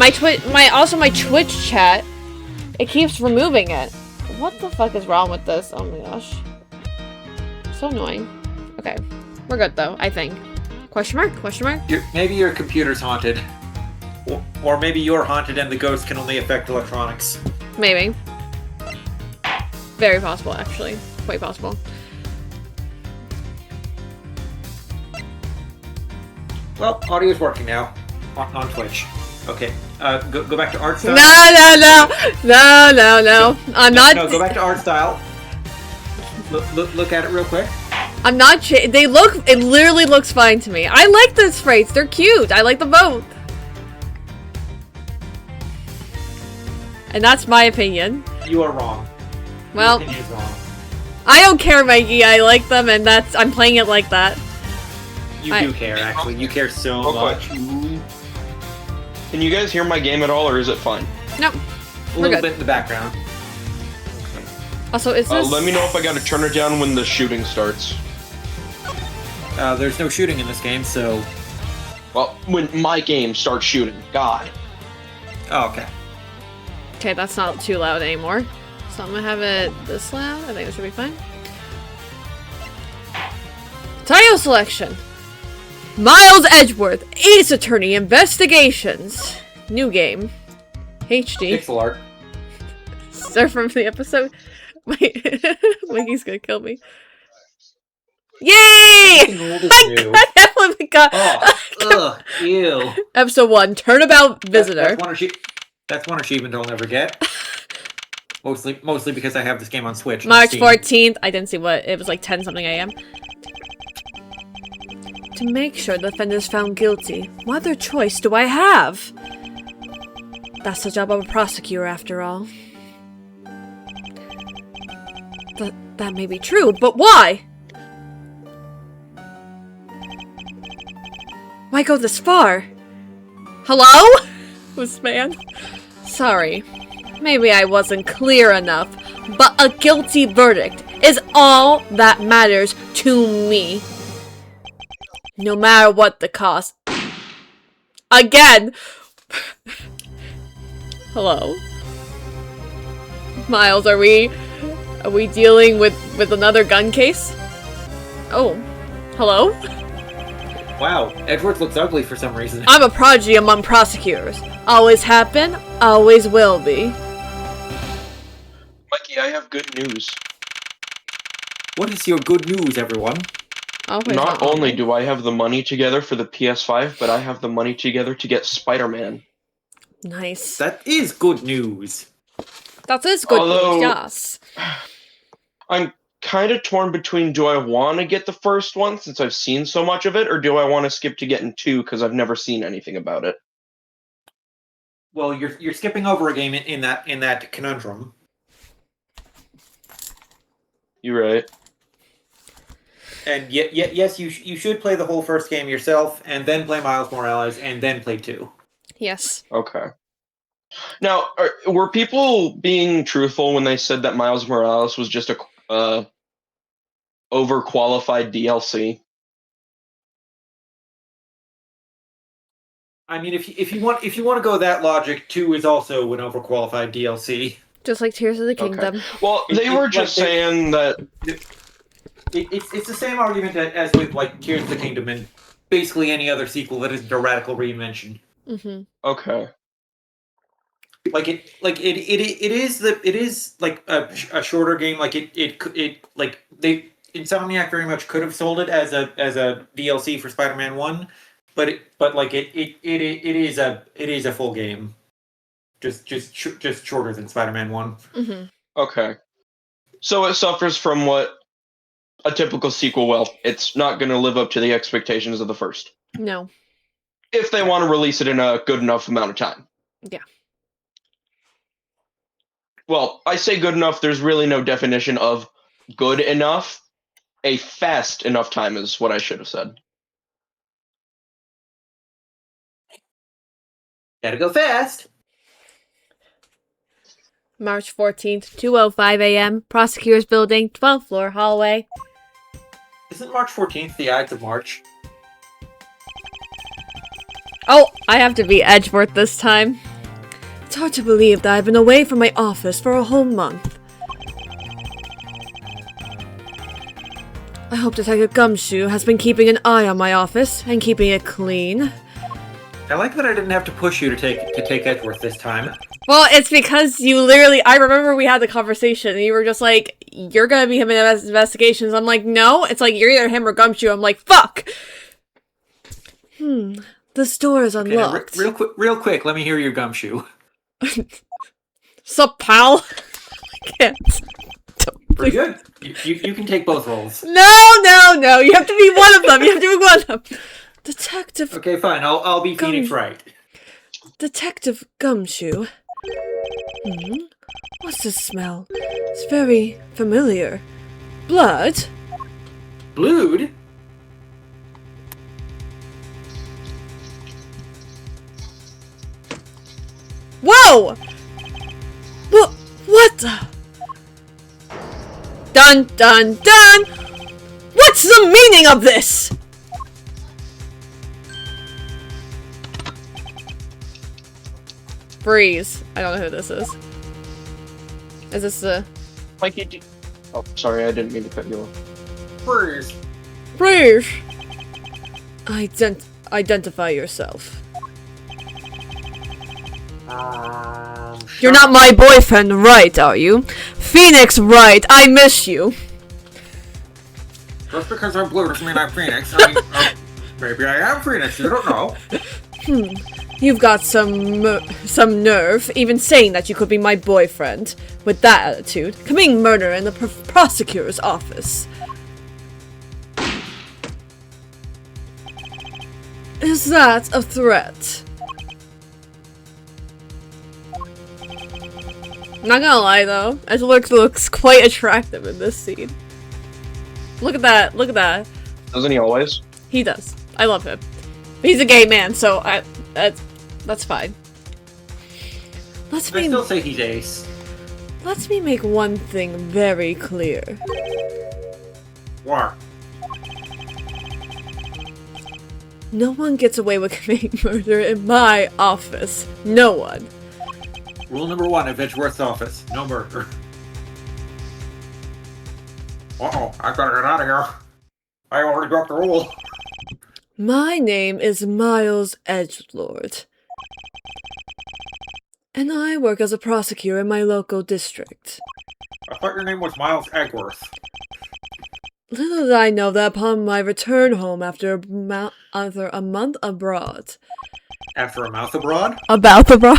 Also my Twitch chat, it keeps removing it. What the fuck is wrong with this? Oh my gosh. So annoying. Okay. We're good though, I think. Question mark? Question mark? Maybe your computer's haunted. Or maybe you're haunted and the ghost can only affect electronics. Maybe. Very possible, actually. Quite possible. Well, audio's working now. On Twitch. Okay. Go back to art style. No. I'm not. No, go back to art style. Look at it real quick. I'm not. It literally looks fine to me. I like the sprites. They're cute. I like them both. And that's my opinion. You are wrong. Well, your opinion is wrong. I don't care, Mikey. I like them, and I'm playing it like that. You do care, actually. You care so much. Can you guys hear my game at all, or is it fine? Nope. A little bit in the background. Also, is this... let me know if I gotta turn it down when the shooting starts. There's no shooting in this game, so... Well, when my game starts shooting. God. Oh, okay. Okay, that's not too loud anymore. So I'm gonna have it this loud. I think it should be fine. Title selection. Miles Edgeworth, Ace Attorney Investigations. New game. HD. Pixel art. Start from the episode. Wait, Mikey's gonna kill me. Yay! I definitely got. Ugh, ew. Episode 1, Turnabout Visitor. That's one achievement I'll never get. Mostly because I have this game on Switch. March 14th. I didn't see what it was, like 10 something AM. To make sure the defendant is found guilty, what other choice do I have? That's the job of a prosecutor, after all. That may be true, but why? Why go this far? Hello? This man? Sorry. Maybe I wasn't clear enough, but a guilty verdict is all that matters to me. No matter what the cost. Again! Hello? Miles, are we dealing with another gun case? Oh. Hello? Wow, Edgeworth looks ugly for some reason. I'm a prodigy among prosecutors. Always have been, always will be. Mikey, I have good news. What is your good news, everyone? Not only do I have the money together for the PS5, but I have the money together to get Spider-Man. Nice. That is good news. That is good news, yes. I'm kind of torn between, do I want to get the first one since I've seen so much of it, or do I want to skip to getting 2 because I've never seen anything about it? Well, you're skipping over a game in that conundrum. You're right. And yes, you should play the whole first game yourself, and then play Miles Morales, and then play 2. Yes. Okay. Now, were people being truthful when they said that Miles Morales was just a overqualified DLC? I mean, if you want to go that logic, 2 is also an overqualified DLC. Just like Tears of the Kingdom. Okay. Well, they were just saying that. It's the same argument as with like Tears of the Kingdom and basically any other sequel that isn't a radical reinvention. Mm-hmm. Okay. It is like a shorter game. Like Insomniac very much could have sold it as a DLC for Spider-Man 1, but it is a full game, just shorter than Spider-Man 1. Mm-hmm. Okay. So it suffers from what a typical sequel will. It's not going to live up to the expectations of the first. No. If they want to release it in a good enough amount of time. Yeah. Well, I say good enough, there's really no definition of good enough. A fast enough time is what I should have said. Gotta go fast. March 14th, 2:05 a.m. Prosecutor's Building, 12th floor hallway. Isn't March 14th the Ides of March? Oh, I have to be Edgeworth this time. It's hard to believe that I've been away from my office for a whole month. I hope Detective Gumshoe has been keeping an eye on my office and keeping it clean. I like that I didn't have to push you to take Edgeworth this time. Well, it's because you literally... I remember we had the conversation, and you were just like, you're gonna be him in investigations. I'm like, no. It's like, you're either him or Gumshoe. I'm like, fuck! This door is unlocked. Okay, real quick, let me hear your Gumshoe. Sup, pal? I can't. Pretty good. You can take both roles. No. You have to be one of them. You have to be one of them. Detective... Okay, fine. I'll be Phoenix Wright. Detective Gumshoe. What's this smell? It's very familiar. Blood? Blood? Whoa! What the? Dun dun dun! What's the meaning of this? Freeze. I don't know who this is. Is this the... Mikey, oh, sorry, I didn't mean to cut you off. Freeze. Freeze! Identify yourself. You're not my boyfriend, right, are you? Phoenix Wright, I miss you. Just because I'm blue doesn't mean I'm Phoenix. Maybe I am Phoenix, you don't know. You've got some nerve, even saying that you could be my boyfriend. With that attitude, committing murder in the prosecutor's office. Is that a threat? I'm not gonna lie though, Edgeworth looks quite attractive in this scene. Look at that, look at that. Doesn't he always? He does. I love him. But he's a gay man, so that's fine. I still say he's ace. Let me make one thing very clear. What? No one gets away with committing murder in my office. No one. Rule number 1 of Edgeworth's office: no murder. Uh-oh, I gotta get out of here. I already broke the rule. My name is Miles Edgelord. And I work as a prosecutor in my local district. I thought your name was Miles Edgeworth. Little did I know that upon my return home after a month abroad. After a mouth abroad? About abroad?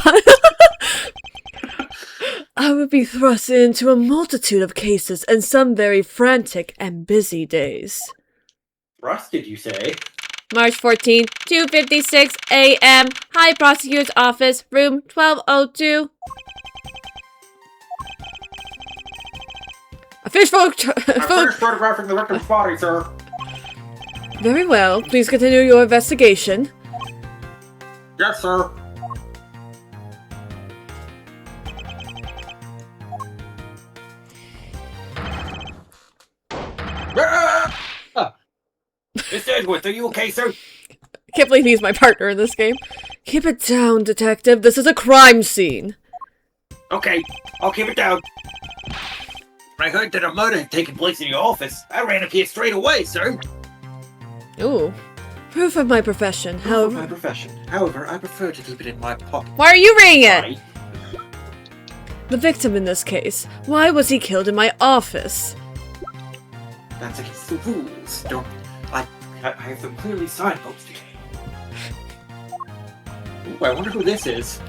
I would be thrust into a multitude of cases and some very frantic and busy days. Thrust, did you say? March 14, 2:56 a.m. High Prosecutor's Office, room 1202. I finished photographing the victim's body, sir. Very well. Please continue your investigation. Yes, sir. Miss Edgeworth, are you okay, sir? I can't believe he's my partner in this game. Keep it down, detective. This is a crime scene. Okay, I'll keep it down. When I heard that a murder had taken place in your office, I ran up here straight away, sir. Ooh. Proof of my profession, however... However, I prefer to keep it in my pocket. Why are you reading it? Right? The victim in this case. Why was he killed in my office? That's against the rules. Don't... I have them clearly signposted. Ooh, I wonder who this is.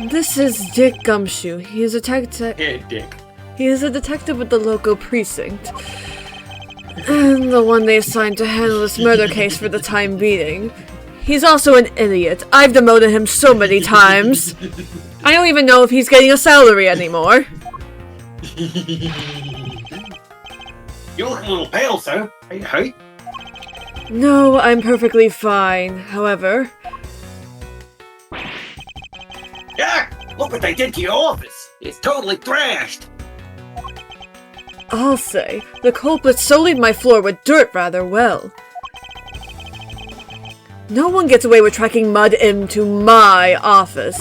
This is Dick Gumshoe. He is a detective. Hey, Dick. He is a detective with the local precinct. And the one they assigned to handle this murder case for the time being. He's also an idiot. I've demoted him so many times. I don't even know if he's getting a salary anymore. You look a little pale, sir. Are you hurt? No, I'm perfectly fine. However... Yeah! Look what they did to your office! It's totally thrashed! I'll say, the culprit sullied my floor with dirt rather well. No one gets away with tracking mud into my office.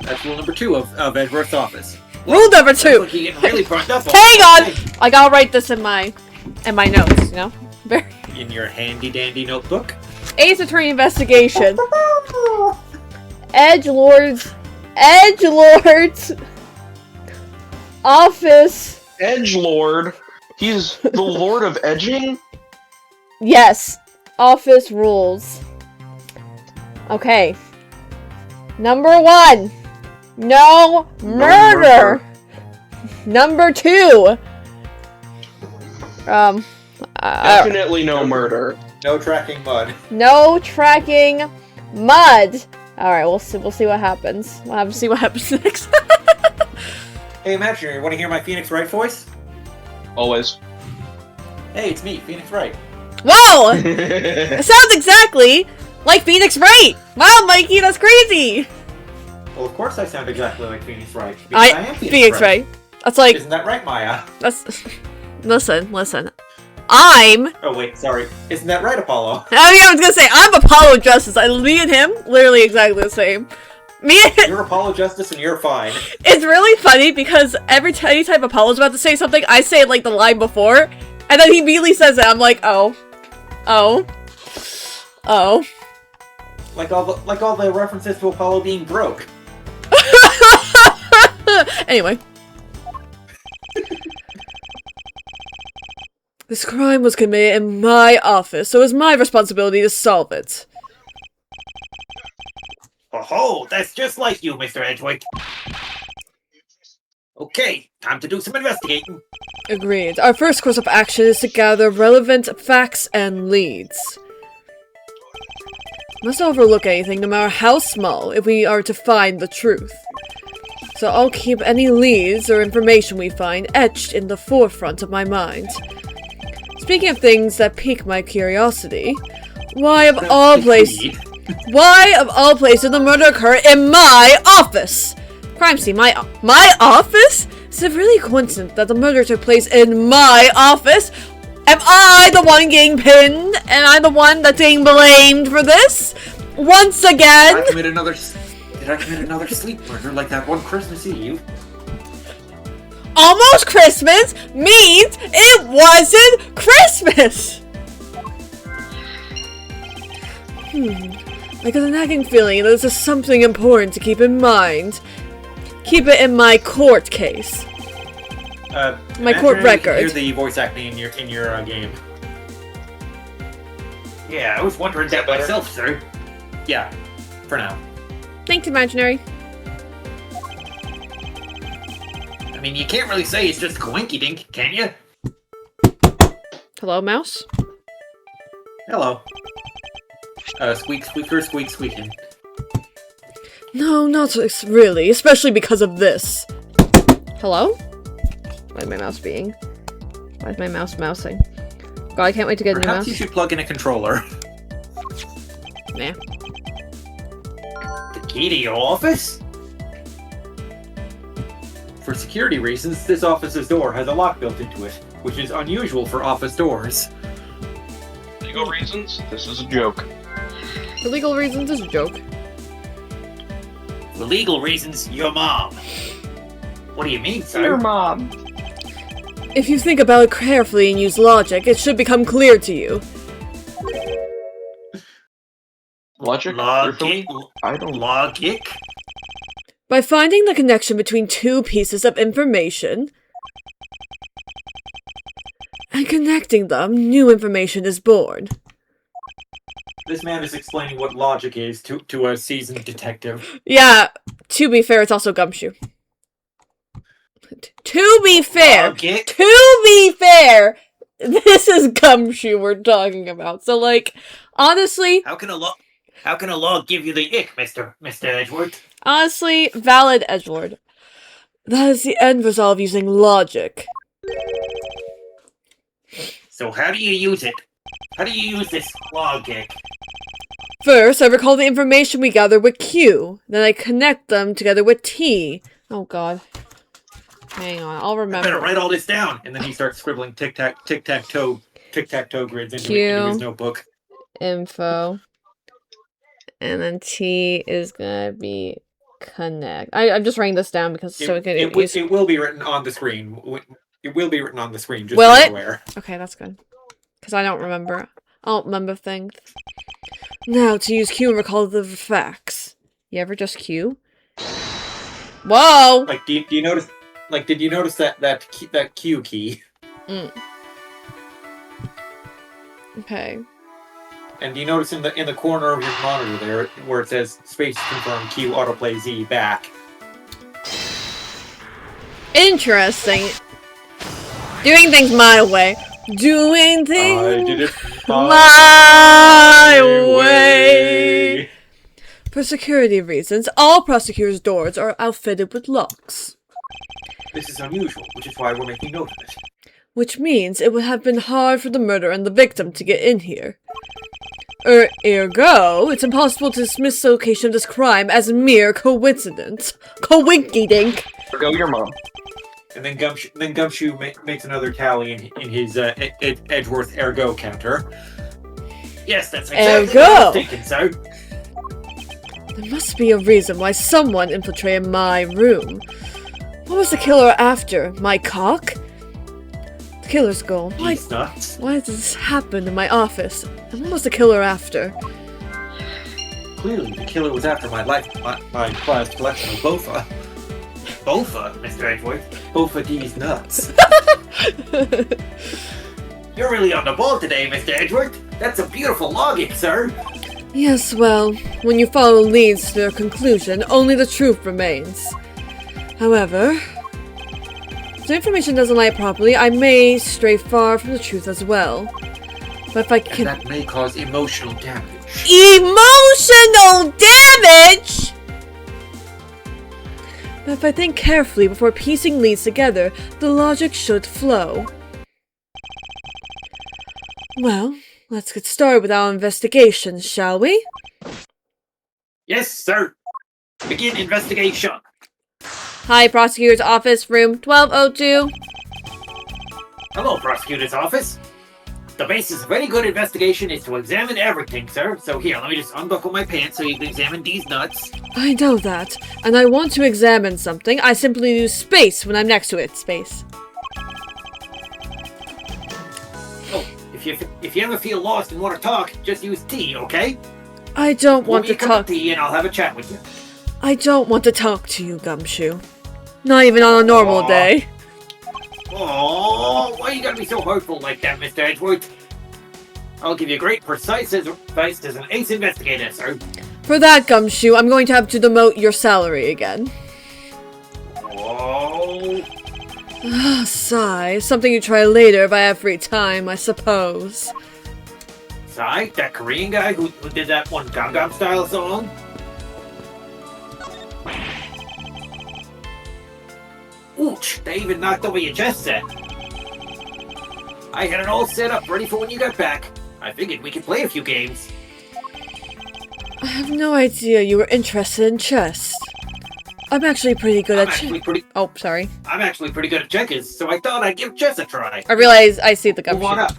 That's rule number 2 of Edgeworth's office. Rule number 2. Look, you're getting really burned up. Hang on! I gotta write this in my notes, you know? Very. In your handy-dandy notebook. Ace Attorney investigation. Edgelord's office. Edgelord? He's the Lord of Edging? Yes. Office rules. Okay. Number 1. No murder. Number 2. Definitely no murder. No tracking mud. No tracking mud. All right, we'll see what happens. We'll have to see what happens next. Hey, Imaginary, want to hear my Phoenix Wright voice? Always. Hey, it's me, Phoenix Wright. Whoa! It sounds exactly like Phoenix Wright. Wow, Mikey, that's crazy. Well, of course I sound exactly like Phoenix Wright. Because I am Phoenix Wright. That's like. Isn't that right, Maya? That's. Listen. I'm. Oh wait, sorry. Isn't that right, Apollo? I was gonna say I'm Apollo Justice. Me and him, literally exactly the same. You're Apollo Justice and you're fine. It's really funny because anytime Apollo's about to say something, I say like the line before, and then he immediately says it. I'm like, oh. Like all the references to Apollo being broke. Anyway. This crime was committed in my office, so it's my responsibility to solve it. Oh, that's just like you, Mr. Edgeworth. Okay, time to do some investigating. Agreed. Our first course of action is to gather relevant facts and leads. Must overlook anything, no matter how small, if we are to find the truth. So I'll keep any leads or information we find etched in the forefront of my mind. Speaking of things that pique my curiosity, why of all places did the murder occur in my office? Crime scene, my office? Is it really coincident that the murder took place in my office? Am I the one getting pinned? Am I the one that's getting blamed for this? Once again? Did I commit another sleep murder like that one Christmas Eve? Almost Christmas means it wasn't Christmas! I got a nagging feeling that this is something important to keep in mind. Keep it in my court case. My court record. Hear the voice acting in your game. Yeah, I was wondering that myself, sir. Yeah, for now. Thanks, Imaginary. I mean, you can't really say it's just coinky-dink, can you? Hello, mouse? Hello. Squeak, squeaker, squeak, squeaking. No, not really, especially because of this. Hello? Why is my mouse being? Why is my mouse mousing? God, I can't wait to get a new mouse. Perhaps you should plug in a controller. Nah. The key to your office? For security reasons, this office's door has a lock built into it, which is unusual for office doors. Legal reasons? This is a joke. For legal reasons, it's a joke. For legal reasons, your mom. What do you mean, sir? Your mom. If you think about it carefully and use logic, it should become clear to you. Logic? Logic? I don't... Logic? By finding the connection between two pieces of information and connecting them, new information is born. This man is explaining what logic is to a seasoned detective. Yeah, to be fair, it's also Gumshoe. To be fair, Logic? to be fair, this is Gumshoe we're talking about. So, like, honestly... How can a log give you the ick, Mr. Edgeworth? Honestly, valid edgelord. That is the end result of using logic. So how do you use it? How do you use this logic? First, I recall the information we gather with Q. Then I connect them together with T. Oh god. Hang on, I'll I remember. better write all this down. And then he starts scribbling tic-tac-toe grids into his notebook. Info. And then T is gonna be connect. I'm just writing this down because so it can it will be written on the screen. It will be written on the screen. Just will so it? you're aware. Okay, that's good. Because I don't remember. I don't remember things. Now to use Q and recall the facts. You ever just Q? Whoa! Like, do you notice? Like, did you notice that Q key? Okay. And do you notice in the corner of your monitor there where it says space confirm Q autoplay Z back? Interesting. Doing things my way. Doing things I did it my way. For security reasons, all prosecutors' doors are outfitted with locks. This is unusual, which is why we're making note of it. Which means it would have been hard for the murderer and the victim to get in here. Ergo, it's impossible to dismiss the location of this crime as mere coincidence. Coinky-dink. Go your mom. And then Gumshoe makes another tally in his Edgeworth ergo counter. Yes, that's exactly what I was thinking, sir. There must be a reason why someone infiltrated my room. What was the killer after? My cock? The killer's goal. He's nuts. Why did this happen in my office? And what was the killer after? Clearly, the killer was after my prized collection of Bofa. Bofa, Mr. Edgeworth. Bofa D's nuts. You're really on the ball today, Mr. Edgeworth. That's a beautiful logic, sir. Yes, well, when you follow leads to their conclusion, only the truth remains. However, if the information doesn't lie properly, I may stray far from the truth as well. But if I can... And that may cause emotional damage. Emotional damage?! But if I think carefully before piecing leads together, the logic should flow. Well, let's get started with our investigation, shall we? Yes, sir. Begin investigation. Hi, Prosecutor's Office, room 1202. Hello, Prosecutor's Office. The basis of any good investigation is to examine everything, sir. So here, let me just unbuckle my pants so you can examine these nuts. I know that, and I want to examine something. I simply use space when I'm next to it. Space. Oh, if you ever feel lost and want to talk, just use T, okay? I don't want to Pour me a cup talk. of tea and I'll have a chat with you. I don't want to talk to you, Gumshoe. Not even on a normal day. Oh, why you gotta be so hurtful like that, Mr. Edgeworth? I'll give you great, precise advice as an ace investigator, sir. For that, Gumshoe, I'm going to have to demote your salary again. Oh. Sigh. Something you try later if I have free time, I suppose. Sigh? That Korean guy who did that one Gangnam Style song? Ouch, they even knocked over your chess set. I had it all set up, ready for when you got back. I figured we could play a few games. I have no idea you were interested in chess. I'm actually pretty good at chess. Oh, sorry. I'm actually pretty good at checkers, so I thought I'd give chess a try. I realize I see the Move on Gumshoe. up.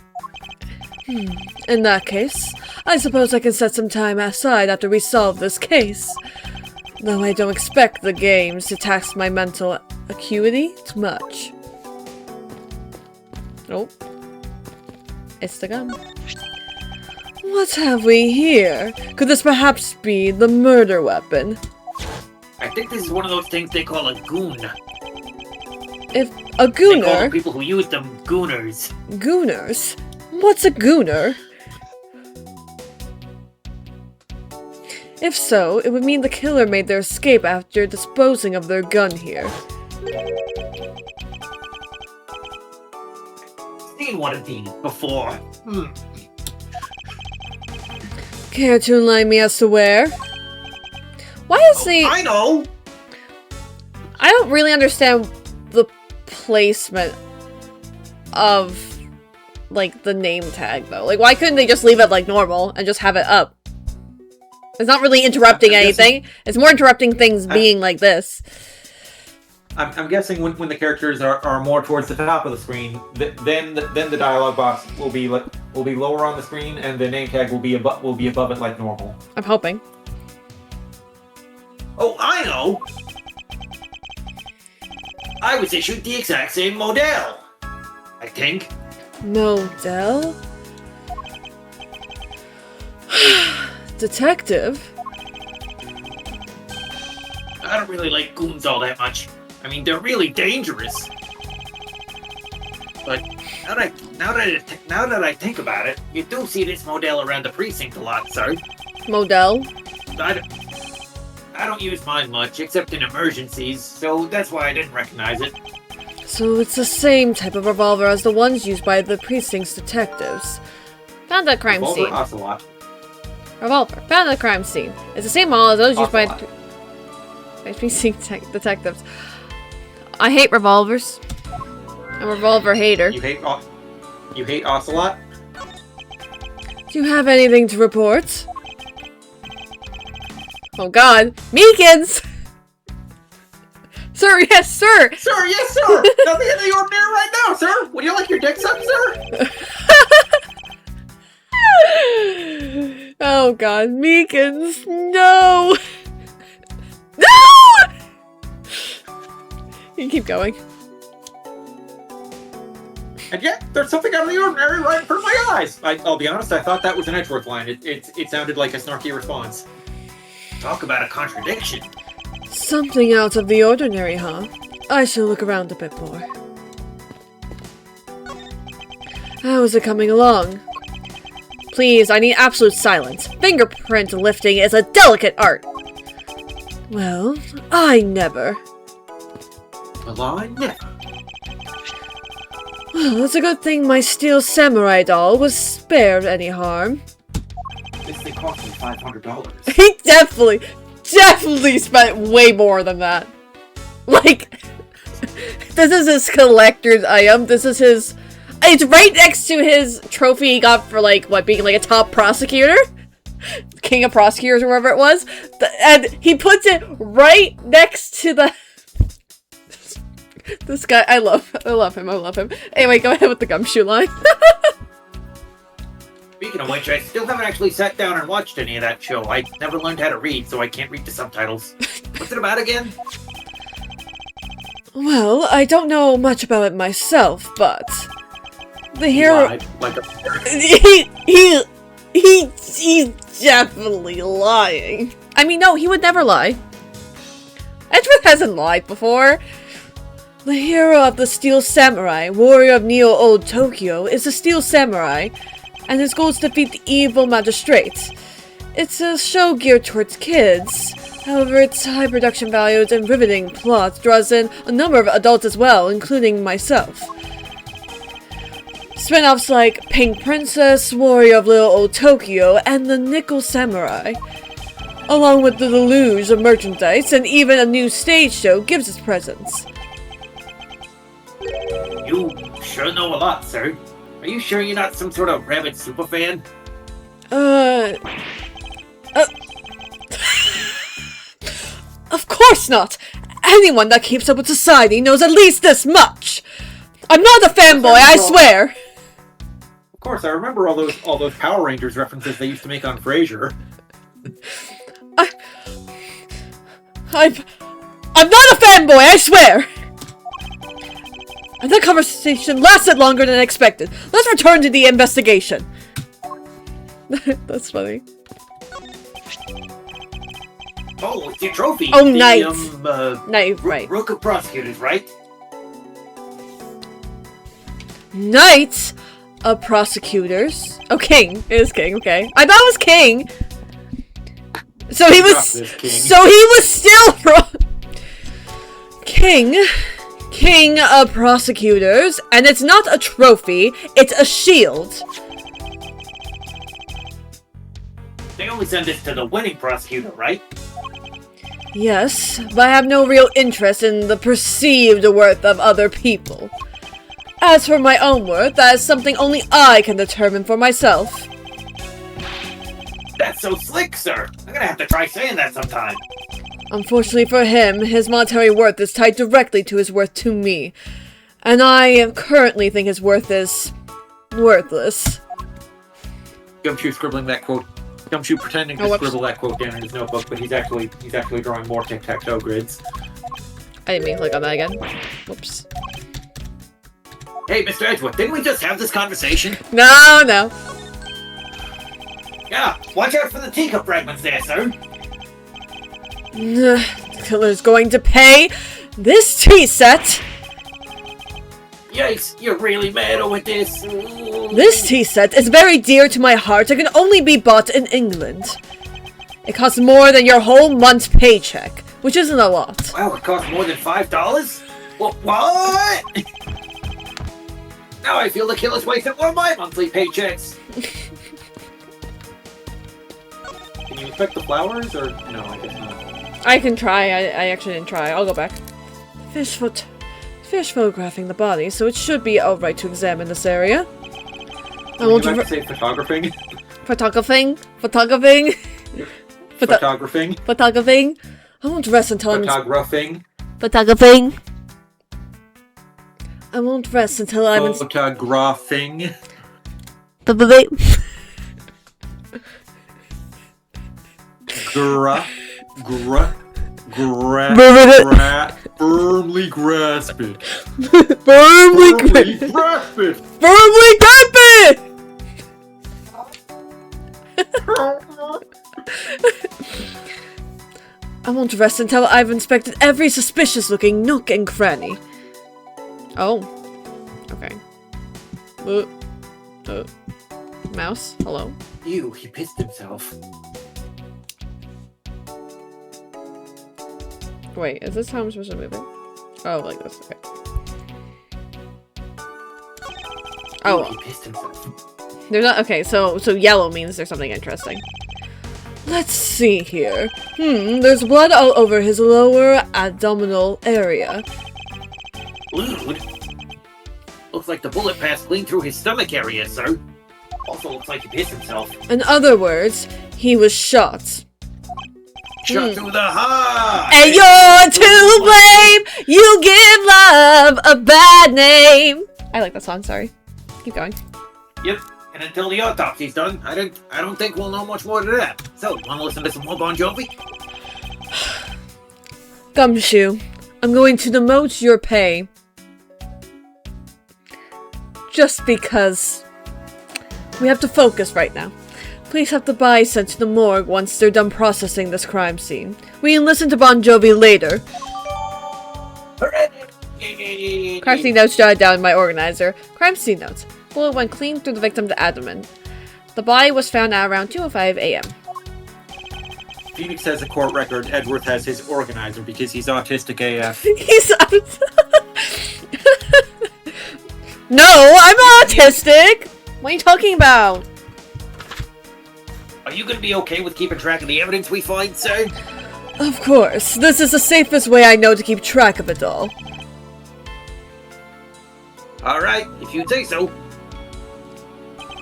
In that case, I suppose I can set some time aside after we solve this case. Though I don't expect the games to tax my mental acuity too much. Oh. It's the gun. What have we here? Could this perhaps be the murder weapon? I think this is one of those things they call a goon. If a They call the gooner... people who use them gooners. Gooners? What's a gooner? If so, it would mean the killer made their escape after disposing of their gun here. Seen one of these before. Care to enlighten me as to where? Why is the... I know! I don't really understand the placement of, like, the name tag, though. Like, why couldn't they just leave it, like, normal and just have it up? It's not really interrupting anything. It's more interrupting things being like this. I'm guessing when the characters are more towards the top of the screen, then the dialogue box will be lower on the screen, and the name tag will be above it like normal. I'm hoping. Oh, I know! I was issued the exact same model. I think. Model? Detective? I don't really like goons all that much. I mean, they're really dangerous. But now that I think about it, you do see this model around the precinct a lot, sir. Model? I don't use mine much, except in emergencies, so that's why I didn't recognize it. So it's the same type of revolver as the ones used by the precinct's detectives. Found at crime Revolver scene. Ocelot. Revolver. Found at the crime scene. It's the same model as those used by Ocelot. precinct detectives. I hate revolvers. I'm a revolver hater. You hate Ocelot? Do you have anything to report? Oh god. Meekins! Sir, yes, sir! Sir, yes, sir! Nothing in the ordinary right now, sir! Would you like your dick sucked, sir? Oh god, Meekins, no! No! You keep going. And yet, there's something out of the ordinary right in front of my eyes! I'll be honest, I thought that was an Edgeworth line. It sounded like a snarky response. Talk about a contradiction. Something out of the ordinary, huh? I shall look around a bit more. How is it coming along? Please, I need absolute silence. Fingerprint lifting is a delicate art. Well, I never. Well, I never. Well, it's a good thing my steel samurai doll was spared any harm. This thing cost me $500. He definitely spent way more than that. Like, this is his collector's item. This is his... It's right next to his trophy he got for, like, what, being, like, a top prosecutor? King of prosecutors or whatever it was. And he puts it right next to the... This guy, I love him. Anyway, go ahead with the gumshoe line. Speaking of which, I still haven't actually sat down and watched any of that show. I never learned how to read, so I can't read the subtitles. What's it about again? Well, I don't know much about it myself, but... The hero... Lied, like a... He's definitely lying. I mean, no, he would never lie. Edward hasn't lied before. The hero of the Steel Samurai, warrior of Neo-Old Tokyo, is a Steel Samurai, and his goal is to defeat the evil magistrates. It's a show geared towards kids. However, its high production values and riveting plot draws in a number of adults as well, including myself. Spin-offs like Pink Princess, Warrior of Little Old Tokyo, and the Nickel Samurai, along with the deluge of merchandise and even a new stage show, gives its presence. You sure know a lot, sir. Are you sure you're not some sort of rabid superfan? Of course not! Anyone that keeps up with society knows at least this much! I'm not a fanboy, I swear! Of course, I remember all those Power Rangers references they used to make on Frasier. I'm not a fanboy, I swear! And that conversation lasted longer than expected. Let's return to the investigation. That's funny. Oh, it's your trophy. Oh, the, Knight. Knight, right. Rook of Prosecutors, right? Knight of Prosecutors. Oh, King. It is King, okay. I thought it was King. So he was... So he was still... King of Prosecutors, and it's not a trophy, it's a shield. They only send this to the winning prosecutor, right? Yes, but I have no real interest in the perceived worth of other people. As for my own worth, that is something only I can determine for myself. That's so slick, sir. I'm gonna have to try saying that sometime. Unfortunately for him, his monetary worth is tied directly to his worth to me. And I currently think his worth is... worthless. Gumshoe scribbling that quote Gumshoe pretending to whoops. scribble that quote down in his notebook, but he's actually drawing more tic-tac-toe grids. I didn't mean to click on that again. Whoops. Hey, Mr. Edgewood, didn't we just have this conversation? No, no. Yeah, watch out for the teacup fragments there, sir. The killer's going to pay this tea set. Yikes, you're really mad with this. This tea set is very dear to my heart and can only be bought in England. It costs more than your whole month's paycheck, which isn't a lot. Wow, it costs more than $5? What? Now I feel the killer's wasted one of my monthly paychecks. Can you inspect the flowers, or no, I guess not. I can try. I actually didn't try. I'll go back. Fish photographing the body, so it should be alright to examine this area. I Would want you to have to say photographing? Photographing. I won't rest until Photographing. Photographing. I won't rest until I'm Photographing. Firmly grasp it. Firmly grasp it. Firmly grip it! I won't rest until I've inspected every suspicious-looking nook and cranny. Oh. Okay. Mouse, hello? Ew, he pissed himself. Wait, is this how I'm supposed to move it? Oh, like this, okay. Oh. He pissed himself. There's not- okay, so yellow means there's something interesting. Let's see here. There's blood all over his lower abdominal area. Blood? Looks like the bullet passed clean through his stomach area, sir. Also looks like he pissed himself. In other words, he was shot. Shot through the heart! And you're to blame! You give love a bad name! I like that song, sorry. Keep going. Yep, and until the autopsy's done, I don't think we'll know much more than that. So, wanna listen to some more Bon Jovi? Gumshoe, I'm going to demote your pay. Just because we have to focus right now. Please have the body sent to the morgue once they're done processing this crime scene. We can listen to Bon Jovi later. Crime scene notes jotted down in my organizer. Crime scene notes. Bullet went clean through the victim's abdomen. The body was found at around 2:05 a.m. Phoenix has a court record. Edgeworth has his organizer because he's autistic AF. He's No, I'm autistic! What are you talking about? Are you gonna be okay with keeping track of the evidence we find, sir? Of course. This is the safest way I know to keep track of it all. Alright, if you say so.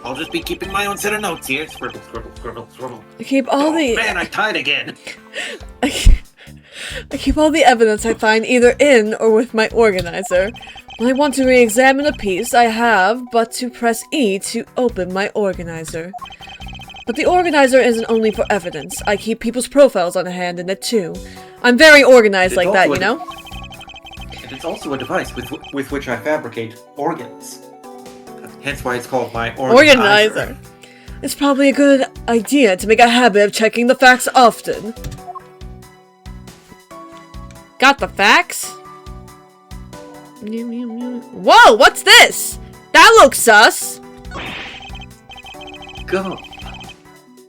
I'll just be keeping my own set of notes here. Scribble, scribble, scribble, scribble. I keep all the... Man, I tied again. I keep all the evidence I find either in or with my organizer. When I want to re-examine a piece, I have but to press E to open my organizer. But the organizer isn't only for evidence. I keep people's profiles on hand in it too. I'm very organized like that, you know? And it's also a device with which I fabricate organs. Hence why it's called my organizer. It's probably a good idea to make a habit of checking the facts often. Got the facts? Whoa, what's this? That looks sus! Go.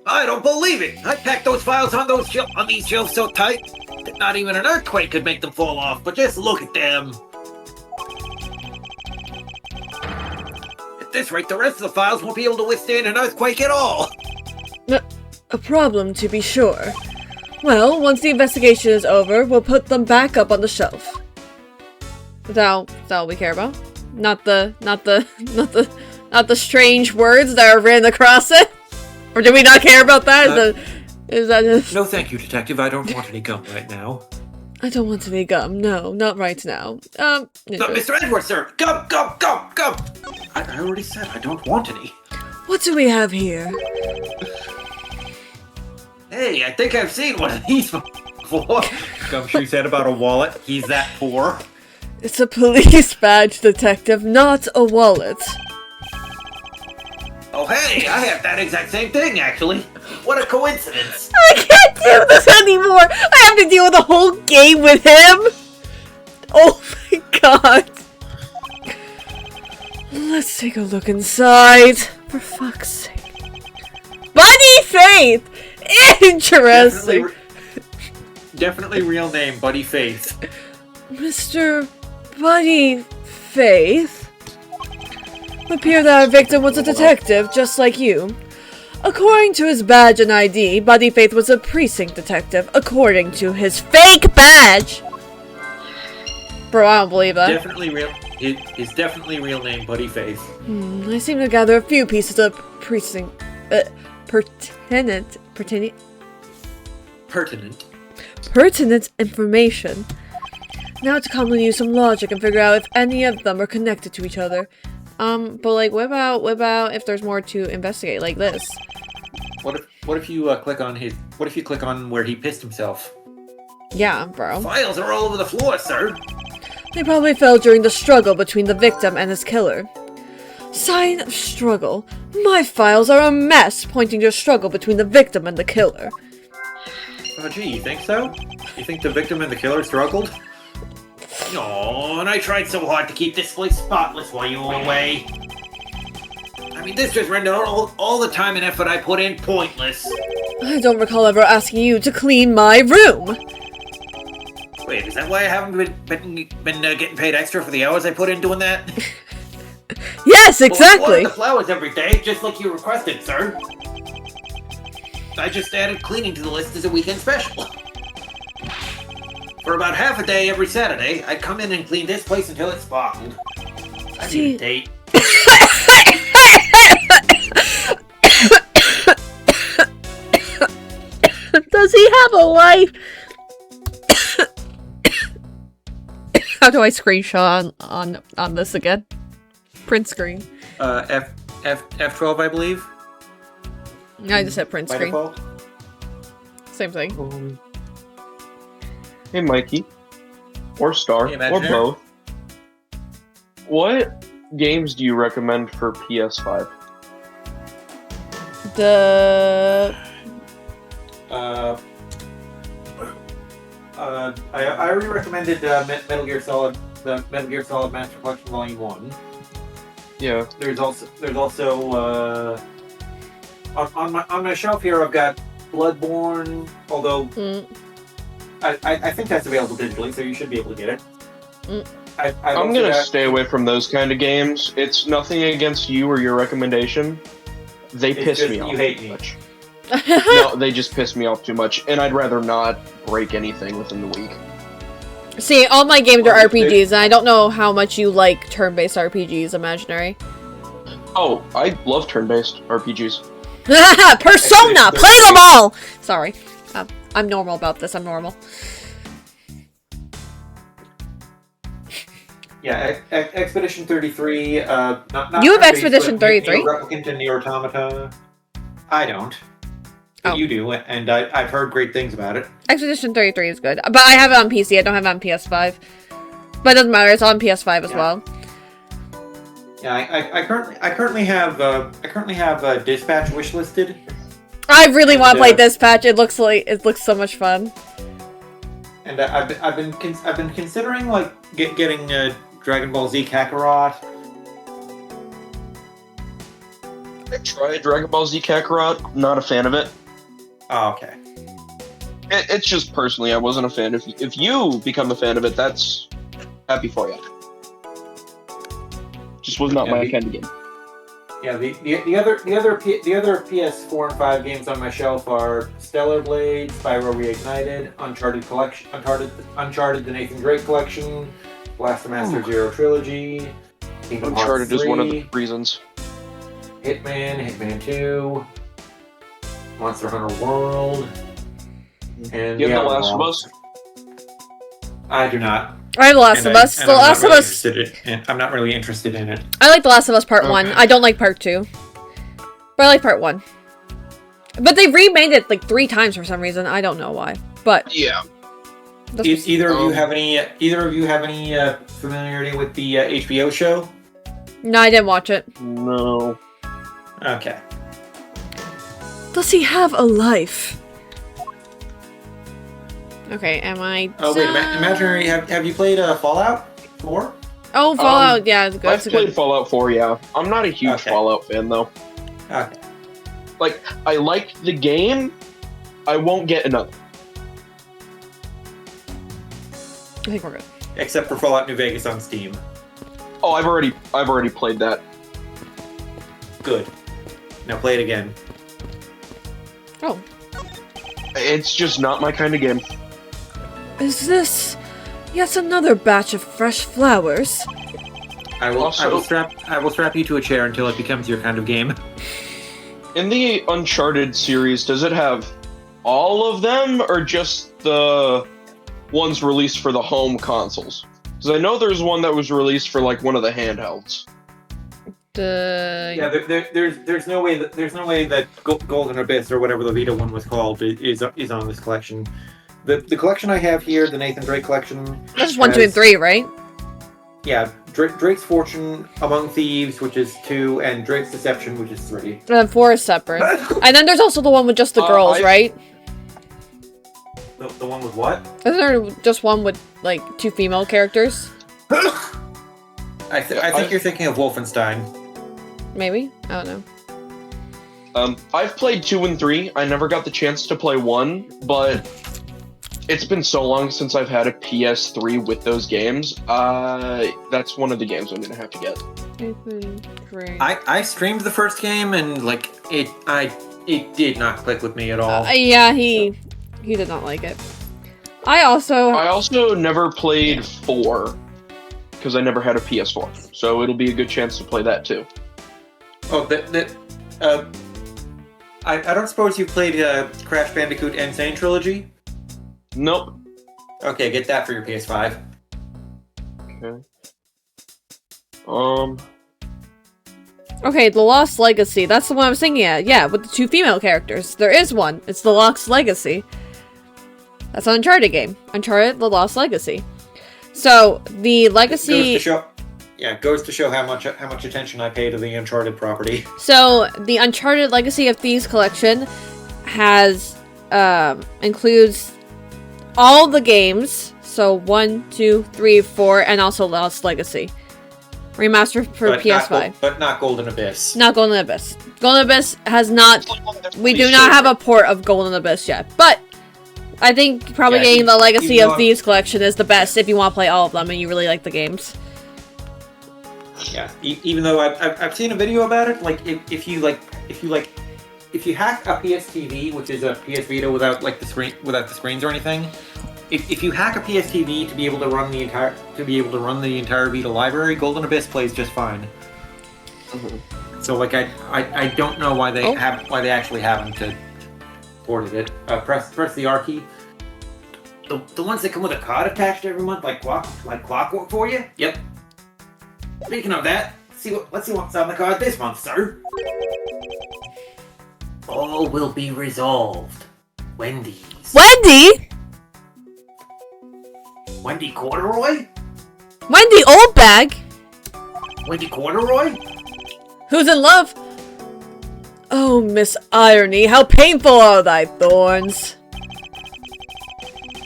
I don't believe it! I packed those files on these shelves so tight that not even an earthquake could make them fall off, but just look at them! At this rate, the rest of the files won't be able to withstand an earthquake at all! A problem, to be sure. Well, once the investigation is over, we'll put them back up on the shelf. Is that all we care about? Not the strange words that are written across it? Or do we not care about that? Is that just... No thank you, Detective. I don't want any gum right now. I don't want any gum. No, not right now. Mr. Edwards, sir! Gum, gum, gum, gum! I already said I don't want any. What do we have here? Hey, I think I've seen one of these before. Gumshoe said about a wallet. He's that poor. It's a police badge, detective, not a wallet. Oh, hey, I have that exact same thing, actually. What a coincidence. I can't do this anymore! I have to deal with a whole game with him! Oh my god. Let's take a look inside. For fuck's sake. Buddy Faith! Interesting! Definitely real name, Buddy Faith. Mr. Buddy Faith? Appear that our victim was a detective, just like you. According to his badge and ID, Buddy Faith was a precinct detective, according to his FAKE badge! Bro, I don't believe that. Definitely real. His definitely real name, Buddy Faith. I seem to gather a few pieces of pertinent information. Now to commonly use some logic and figure out if any of them are connected to each other. But like, what about if there's more to investigate, like this? What if you click on his? What if you click on where he pissed himself? Yeah, bro. Files are all over the floor, sir. They probably fell during the struggle between the victim and his killer. Sign of struggle. My files are a mess, pointing to a struggle between the victim and the killer. Oh, gee, you think so? You think the victim and the killer struggled? Oh, and I tried so hard to keep this place spotless while you were away. I mean, this just rendered all the time and effort I put in pointless. I don't recall ever asking you to clean my room. Wait, is that why I haven't been getting paid extra for the hours I put in doing that? Yes, exactly. Well, I water the flowers every day, just like you requested, sir. I just added cleaning to the list as a weekend special. For about half a day every Saturday, I'd come in and clean this place until it sparkled. I need a date. Does he have a wife? How do I screenshot on this again? Print screen. F12, I believe. I just said print By screen. default. Same thing. Hey, Mikey. Or Star. Hey, or Imaginary. both. What games do you recommend for PS5? I already recommended Metal Gear Solid, the Metal Gear Solid Master Collection Volume 1. Yeah. There's also on my shelf here I've got Bloodborne, although I think that's available digitally, so you should be able to get it. I'm gonna stay away from those kind of games. It's nothing against you or your recommendation. They piss me off. You hate too me. much. No, they just piss me off too much, and I'd rather not break anything within the week. See, all my games are RPGs, and I don't know how much you like turn-based RPGs, Imaginary. Oh, I love turn-based RPGs. Persona! Play them all! Sorry. I'm normal about this, I'm normal. Yeah, Expedition 33. Not You have turn-based, Expedition but 33? Replicant and Nier Automata. I don't. But Oh. you do, and I've heard great things about it. Expedition 33 is good, but I have it on PC, I don't have it on PS5. But it doesn't matter, it's on PS5 as well. Yeah, I currently have Dispatch wishlisted. I really want to play Dispatch, it looks so much fun. And I've been considering like getting Dragon Ball Z Kakarot. I tried Dragon Ball Z Kakarot, not a fan of it. Oh, okay. It's just personally, I wasn't a fan. If you become a fan of it, that's happy for you. Just was not my kind of game. Yeah, the other PS4 and 5 games on my shelf are Stellar Blade, Spyro Reignited, Uncharted the Nathan Drake Collection, Blaster Master Zero Trilogy, Kingdom Hearts Uncharted 3, is one of the reasons. Hitman 2, Monster Hunter World, and You have The Last of Us? I do not. I have The Last of Us. The Last of Us. I'm not really interested in it. I like The Last of Us Part 1. I don't like Part 2. But I like Part 1. But they remade it like 3 times for some reason. I don't know why. But Yeah. Either of you have any familiarity with the HBO show? No, I didn't watch it. No. Okay. Does he have a life? Okay, am I? Oh wait, Imaginary. Have you played Fallout 4? Oh, Fallout. Yeah, that's I've a played good. Fallout 4. Yeah, I'm not a huge Fallout fan though. Okay. Like, I liked the game. I won't get another. I think we're good. Except for Fallout New Vegas on Steam. Oh, I've already played that. Good. Now play it again. Oh, It's just not my kind of game. is this yet another batch of fresh flowers? I will Also- strap you to a chair until it becomes your kind of game. In the Uncharted series, does it have all of them, or just the ones released for the home consoles? Because I know there's one that was released for like one of the handhelds. Yeah, there's no way that Golden Abyss or whatever the Vita one was called is on this collection. The collection I have here, the Nathan Drake collection. That's 1, 2, and 3, right? Yeah, Drake's Fortune, Among Thieves, which is 2, and Drake's Deception, which is 3. And then 4 is separate. And then there's also the one with just the girls, right? The one with what? Isn't there just one with like 2 female characters? I think you're thinking of Wolfenstein. Maybe? I don't know. I've played 2 and 3. I never got the chance to play 1, but it's been so long since I've had a PS3 with those games. That's one of the games I'm gonna have to get. Great. I streamed the first game and like it did not click with me at all. Yeah, he did not like it. I also never played 4 because I never had a PS4, so it'll be a good chance to play that too. Oh, I don't suppose you played Crash Bandicoot Insane Trilogy? Nope. Okay, get that for your PS5. Okay. Okay, The Lost Legacy. That's the one I was thinking of. Yeah, with the 2 female characters. There is one. It's The Lost Legacy. That's an Uncharted game. Uncharted: The Lost Legacy. So the Legacy. Goes to show how much attention I pay to the Uncharted property. So the Uncharted Legacy of Thieves collection has includes all the games. So 1, 2, 3, 4, and also Lost Legacy. Remastered for PS5. But not Golden Abyss. Not Golden Abyss. Golden Abyss has not... We do not have a port of Golden Abyss yet. But I think probably getting the Legacy of Thieves collection is the best if you want to play all of them and you really like the games. Yeah, even though I've seen a video about it, like if you hack a PS TV, which is a PS Vita without the screens or anything, if you hack a PS TV to be able to run the entire Vita library, Golden Abyss plays just fine. Mm-hmm. So I don't know why they actually haven't ported it. Press the R key. The ones that come with a card attached every month, like clockwork for you. Yep. Speaking of that, let's see what's on the card this month, sir. All will be resolved. Wendy's. Wendy? Wendy Corduroy? Wendy Oldbag? Wendy Corduroy? Who's in love? Oh, Miss Irony, how painful are thy thorns?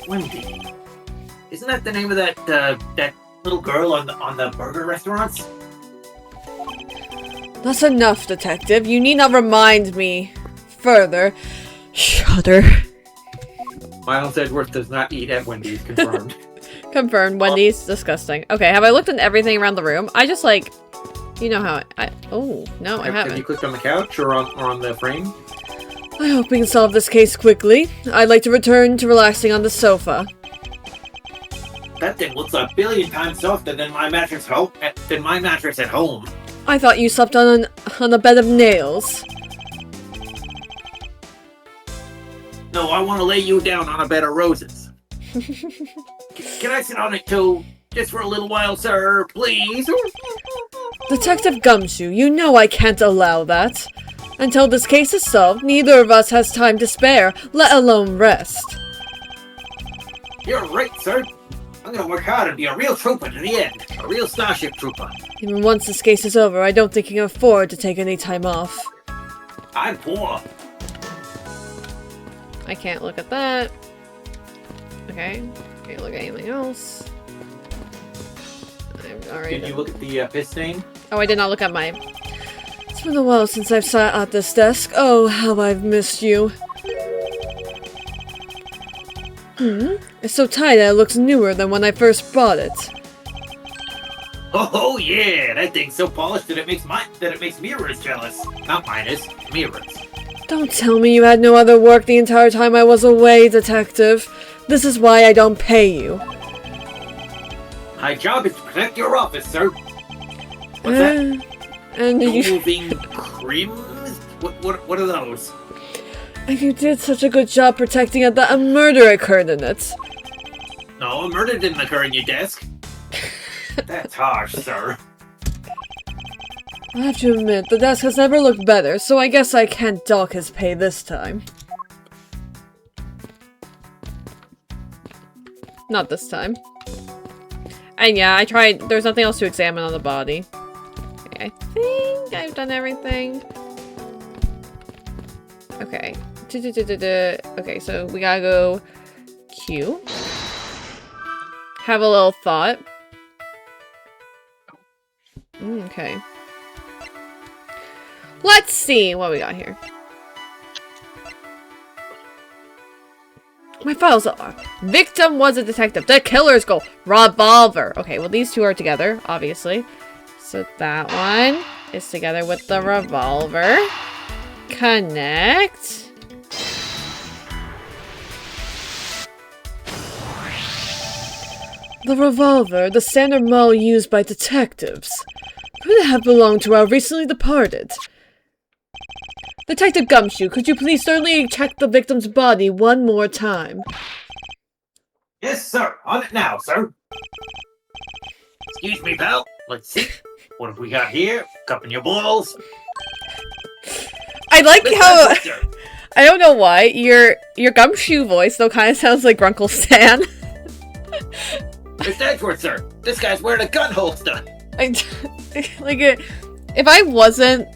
Wendy. Isn't that the name of that little girl on the burger restaurants? That's enough, detective. You need not remind me further. Shudder. Miles Edgeworth does not eat at Wendy's, confirmed. Confirmed. Wendy's disgusting. Okay, have I looked at everything around the room? I just you know how oh, no, I haven't. Have you clicked on the couch or on the frame? I hope we can solve this case quickly. I'd like to return to relaxing on the sofa. That thing looks a billion times softer than my mattress at home. I thought you slept on a bed of nails. No, I want to lay you down on a bed of roses. Can I sit on it too? Just for a little while, sir, please? Detective Gumshoe, you know I can't allow that. Until this case is solved, neither of us has time to spare, let alone rest. You're right, sir. I'm gonna work hard and be a real trooper to the end. A real Starship trooper. Even once this case is over, I don't think I can afford to take any time off. I'm poor. I can't look at that. Okay. Can't look at anything else. I've already Did you look at the piss stain? Oh, I did not look at my... It's been a while since I've sat at this desk. Oh, how I've missed you. It's so tight that it looks newer than when I first bought it. Oh yeah, that thing's so polished that it makes mirrors jealous. Not minus, mirrors. Don't tell me you had no other work the entire time I was away, detective. This is why I don't pay you. My job is to protect your office, sir. What's that? And you... Moving crims? What are those? And you did such a good job protecting it that a murder occurred in it. No, a murder didn't occur in your desk. That's harsh, sir. I have to admit, the desk has never looked better, so I guess I can't dock his pay this time. Not this time. And yeah, I tried. There's nothing else to examine on the body. Okay, I think I've done everything. Okay. Okay, so we gotta go Q. Have a little thought. Okay. Let's see what we got here. My files are. Victim was a detective. The killer's goal. Revolver. Okay, well these two are together, obviously. So that one is together with the revolver. Connect. The revolver, the standard model used by detectives. Could it have belonged to our recently departed? Detective Gumshoe, could you please thoroughly check the victim's body one more time? Yes, sir. On it now, sir. Excuse me, pal. Let's see. What have we got here? Cupping your balls. I like Let's how... go, sir. I don't know why. Your Gumshoe voice, though, kind of sounds like Grunkle Stan. It's Edward, sir. This guy's wearing a gun holster. If I wasn't...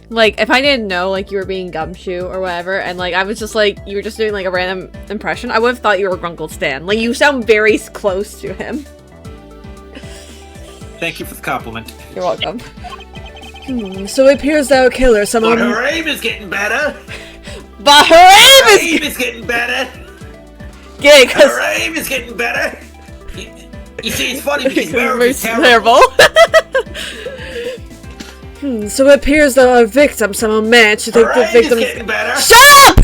Like, if I didn't know, like, you were being Gumshoe or whatever, and, like, I was just, like, you were just doing, like, a random impression, I would have thought you were Grunkle Stan. Like, you sound very close to him. Thank you for the compliment. You're welcome. So it appears that our killer somehow... But her aim is getting better. But her aim is getting better. Yeah, because... Her aim is getting better. You see, it's funny because Mary's Mary's terrible. So it appears that our victim somehow managed to take Her the aim victim's... is getting better. Shut up!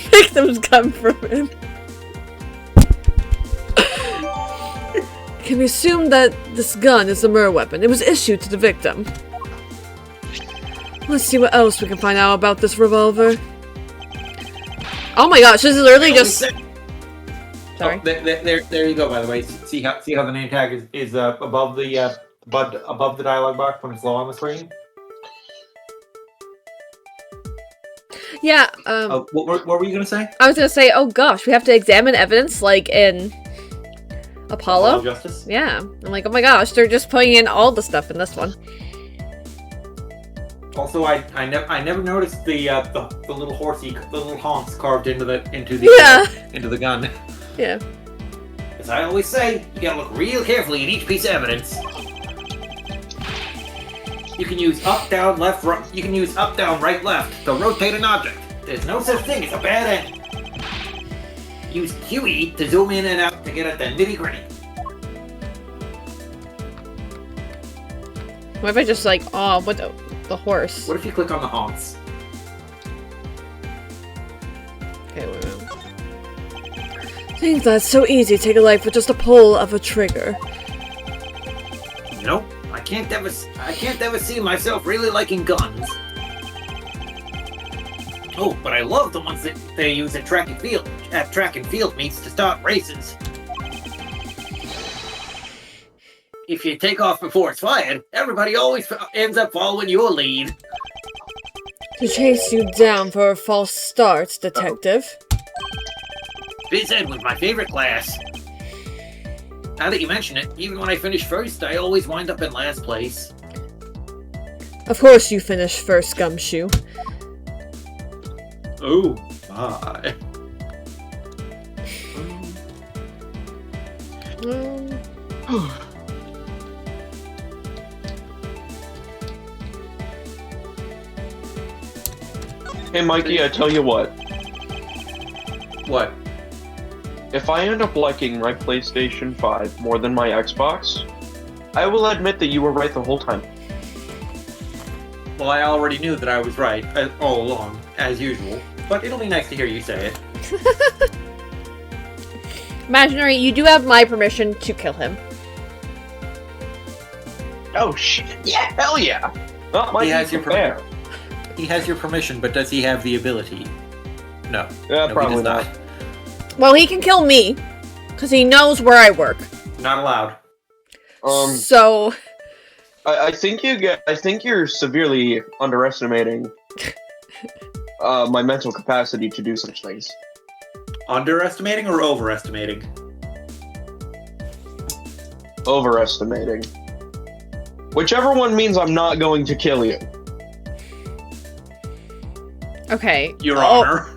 Victim's gun from him. Can we assume that this gun is a murder weapon? It was issued to the victim. Let's see what else we can find out about this revolver. Oh my gosh, this is literally just... Sorry. Oh, there you go. By the way, see how the name tag is above the dialogue box when it's low on the screen. Yeah. What were you gonna say? I was gonna say, oh gosh, we have to examine evidence like in Apollo. Justice. Yeah. I'm like, oh my gosh, they're just putting in all the stuff in this one. Also, I never noticed the little horsey, the little honks carved into the gun. Yeah. As I always say, you gotta look real carefully at each piece of evidence. You can use up, down, left, right. You can use up, down, right, left to rotate an object. There's no such thing as a bad end. Use QE to zoom in and out to get at the nitty-gritty. What if I just like, oh, what the horse? What if you click on the honks? Okay, wait a minute. I think that's so easy. Take a life with just a pull of a trigger. You know, I can't ever see myself really liking guns. Oh, but I love the ones that they use at track and field meets to start races. If you take off before it's fired, everybody always ends up following your lead. To chase you down for a false start, Detective. Phys Ed was my favorite class. Now that you mention it, even when I finish first, I always wind up in last place. Of course you finished first, Gumshoe. Oh my. Hey, Mikey, I tell you what. What? If I end up liking my PlayStation 5 more than my Xbox, I will admit that you were right the whole time. Well, I already knew that I was right all along, as usual. But it'll be nice to hear you say it. Imaginary, you do have my permission to kill him. Oh shit! Yeah, hell yeah! Well, He has your permission. He has your permission, but does he have the ability? No. Yeah, No, probably he does not. Well, he can kill me, because he knows where I work. Not allowed. So... I think you're severely underestimating my mental capacity to do such things. Underestimating or overestimating? Overestimating. Whichever one means I'm not going to kill you. Okay. Your Honor.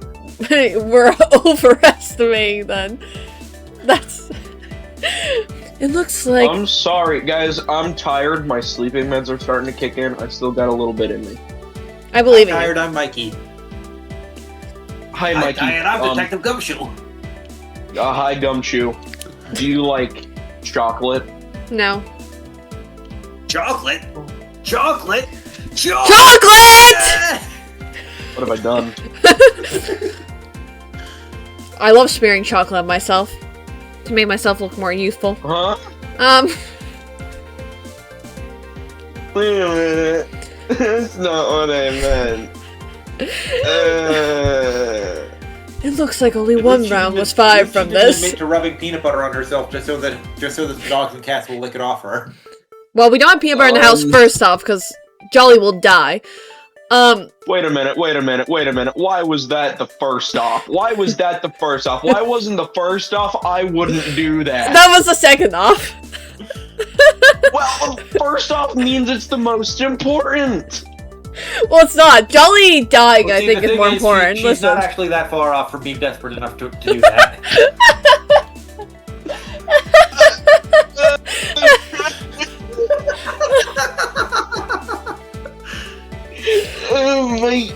We're overestimating then. That's... It looks like... I'm sorry, guys. I'm tired. My sleeping meds are starting to kick in. I still got a little bit in me. I believe in you. Tired, I'm Mikey. Hi, Mikey. I'm Detective Gumshoe. Hi, Gumshoe. Do you like chocolate? No. Chocolate? Chocolate? Chocolate! What have I done? I love smearing chocolate on myself to make myself look more youthful. Huh? Wait a minute. That's not what I meant. It looks like only one round was fired from this. Admit to rubbing peanut butter on herself just so that the dogs and cats will lick it off her. Well, we don't have peanut butter in the house first off, because Jolly will die. Wait a minute. Why was that the first off? Why wasn't the first off? I wouldn't do that. That was the second off. Well, first off means it's the most important. Well, it's not. Jolly dying, Well, I think, is more important. She's not actually that far off from being desperate enough to do that. Oh my.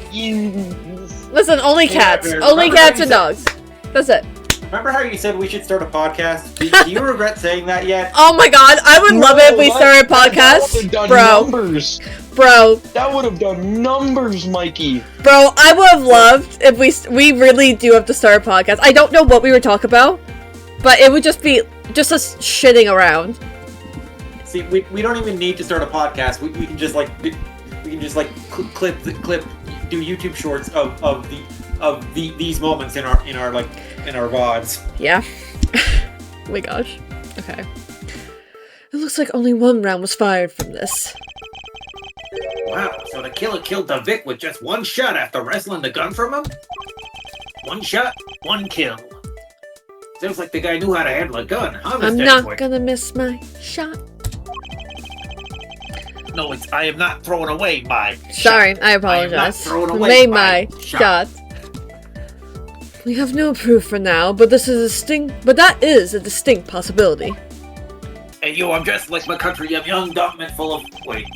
Listen, only cats. Yeah, Only cats and dogs. That's it. Remember how you said we should start a podcast? Do you regret saying that yet? Oh my god, I would love it if we started a podcast. Numbers. Bro. That would have done numbers, Mikey. Bro, I would have loved if we really do have to start a podcast. I don't know what we would talk about, but it would just be just us shitting around. See, we don't even need to start a podcast. We can just clip, do YouTube shorts of these moments in our VODs. Yeah. Oh my gosh. Okay. It looks like only one round was fired from this. Wow, so the killer killed the Vic with just one shot after wrestling the gun from him? One shot, one kill. Sounds like the guy knew how to handle a gun, huh, Mr. I'm not Edgeworth? gonna miss my shot. No, I am not throwing away my Sorry, shot. I I am not apologize. throwing away Made my my shot. shot. We have no proof for now, but that is a distinct possibility. Hey, yo, I'm just like my country. I'm young, dumb, and full of... Wait.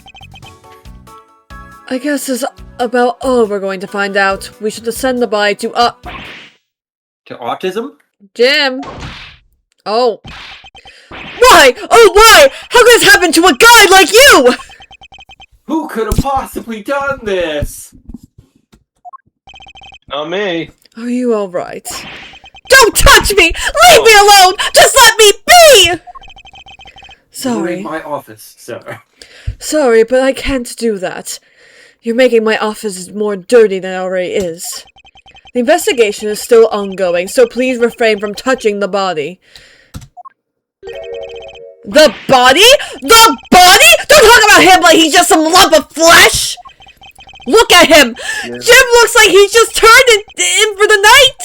I guess that's about all we're going to find out. We should send the body to To autism? Jim. Oh. Why? Oh, why? How could this happen to a guy like you? Who could have possibly done this? Not me. Are you alright? Don't touch me! Leave me alone! Just let me be! You're Sorry. in my office, sir. Sorry, but I can't do that. You're making my office more dirty than it already is. The investigation is still ongoing, so please refrain from touching the body. The body? The body? Don't talk about him like he's just some lump of flesh! Look at him! Yeah. Jim looks like he just turned in for the night!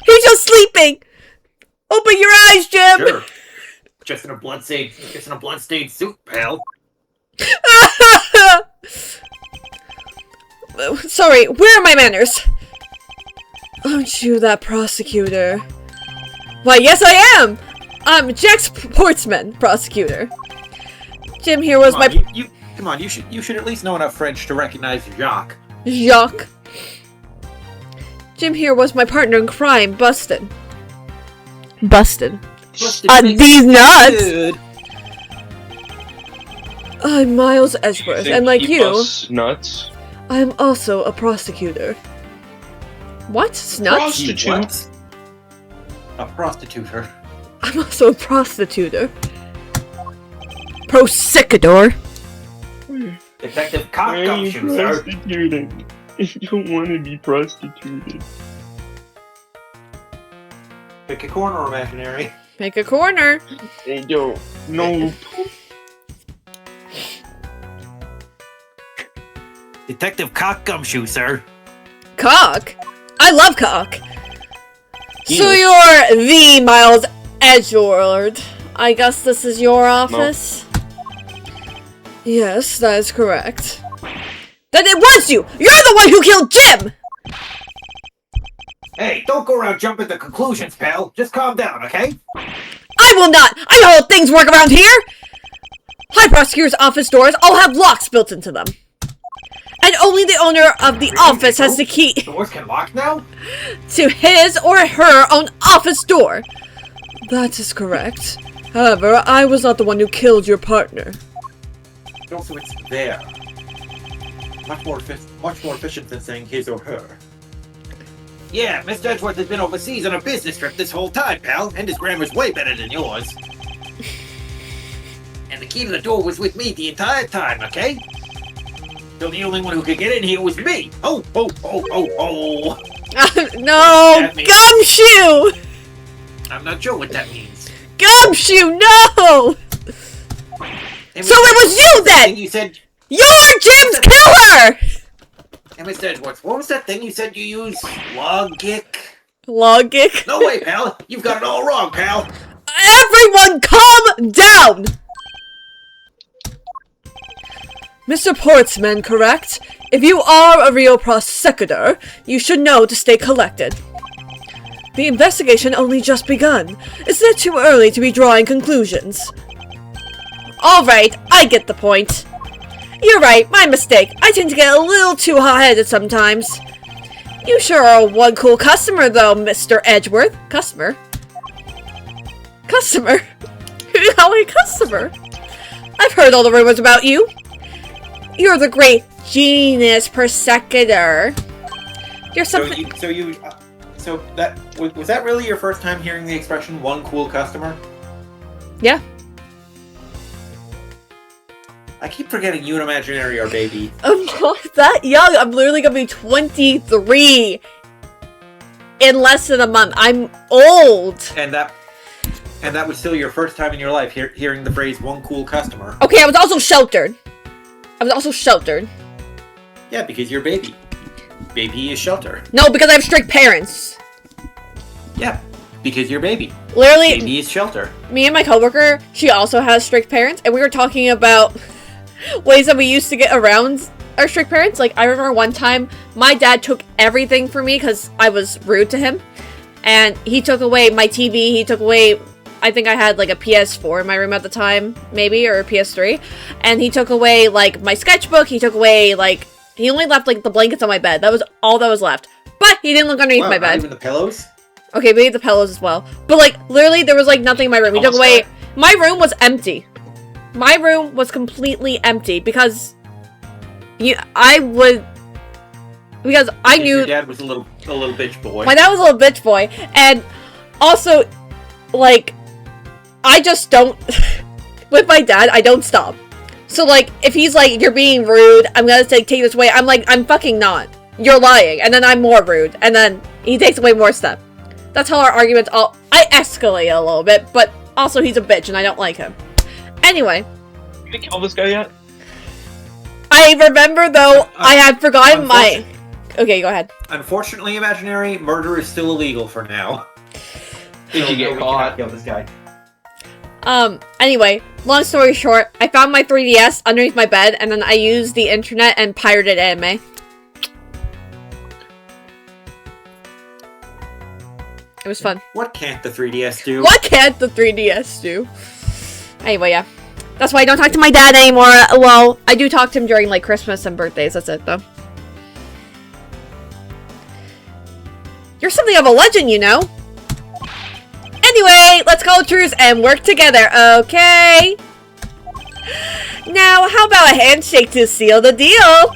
He's just sleeping! Open your eyes, Jim! Sure. Just in a bloodstained suit, pal. Sorry, where are my manners? Aren't you that prosecutor? Why, yes I am! I'm Jack's Portsman, prosecutor. Jim here was my... Come on, you should at least know enough French to recognize Jacques. Jacques. Jim here was my partner in crime, Busted. Busted. These nuts! Good. I'm Miles Edgeworth, and like you, Bust nuts. I'm also a prosecutor. What? Snuts? Prostitute. What? A prostituter. I'm also a prostituter. Prosecutor. Detective Why are you Cockgumshoe, sir. prostituting? If you don't want to be prostituted. Pick a corner, imaginary. Make a corner. Hey, yo, no. Detective Cockgumshoe, sir. Cock? I love cock. So Ew. you're the Miles Edgeworth. I guess this is your office? Yes, that is correct. Then it was you! You're the one who killed Jim! Hey, don't go around jumping to conclusions, pal. Just calm down, okay? I will not! I know how things work around here! High prosecutor's office doors all have locks built into them. And only the owner of the office has the key Doors can lock now? to his or her own office door. That is correct. However, I was not the one who killed your partner. Also, it's there. Much more efficient than saying his or her. Yeah, Mr. Edgeworth has been overseas on a business trip this whole time, pal, and his grammar's way better than yours. And the key to the door was with me the entire time, okay? So the only one who could get in here was me. Oh. No! That means- Gumshoe! I'm not sure what that means. Gumshoe, no! So it was you then! You said, You're Jim's killer! hey, Mr. Edgeworth, what was that thing you said you used? Logic? Logic. No way, pal. You've got it all wrong, pal. Everyone calm down! Mr. Portsman, correct? If you are a real prosecutor, you should know to stay collected. The investigation only just begun. Isn't it too early to be drawing conclusions? Alright, I get the point. You're right, my mistake. I tend to get a little too hot-headed sometimes. You sure are one cool customer, though, Mr. Edgeworth. Customer? Customer? Who do you call a customer? I've heard all the rumors about you. You're the great genius prosecutor. You're something. So that was that really your first time hearing the expression "one cool customer"? Yeah. I keep forgetting you and Imaginary are baby. I'm not that young. I'm literally gonna be 23 in less than a month. I'm old. And that was still your first time in your life hearing the phrase "one cool customer." Okay, I was also sheltered. Yeah, because you're baby. Baby is shelter. No, because I have strict parents. Yeah, because you're baby. Literally, Baby is shelter. me and my coworker, she also has strict parents, and we were talking about ways that we used to get around our strict parents. Like, I remember one time, my dad took everything from me because I was rude to him, and he took away my TV, he took away, I think I had like a PS4 in my room at the time, maybe, or a PS3, and he took away like my sketchbook, he took away like, he only left like the blankets on my bed. That was all that was left. But he didn't look underneath my Not bed. even the pillows. Okay, maybe the pillows as well. But like, literally, there was like nothing in my room. He took Almost away. got My room was empty. My room was completely empty because I knew Your dad was a little bitch boy. my dad was a little bitch boy, and also, like, I just don't. With my dad, I don't stop. So like, if he's like, "You're being rude," I'm gonna take this away. I'm like, "I'm fucking not. You're lying," and then I'm more rude, and then he takes away more stuff. That's how our arguments I escalate a little bit, but also he's a bitch and I don't like him. Anyway. Did you kill this guy yet? I remember, though, I had forgotten my... Okay, go ahead. Unfortunately, Imaginary, murder is still illegal for now. If you get caught. Kill this guy. Anyway, long story short, I found my 3DS underneath my bed, and then I used the internet and pirated anime. It was fun. What can't the 3DS do? What can't the 3DS do? Anyway, yeah. That's why I don't talk to my dad anymore. Well, I do talk to him during, like, Christmas and birthdays. That's it, though. You're something of a legend, you know. Anyway, let's go truce and work together, okay? Now, how about a handshake to seal the deal?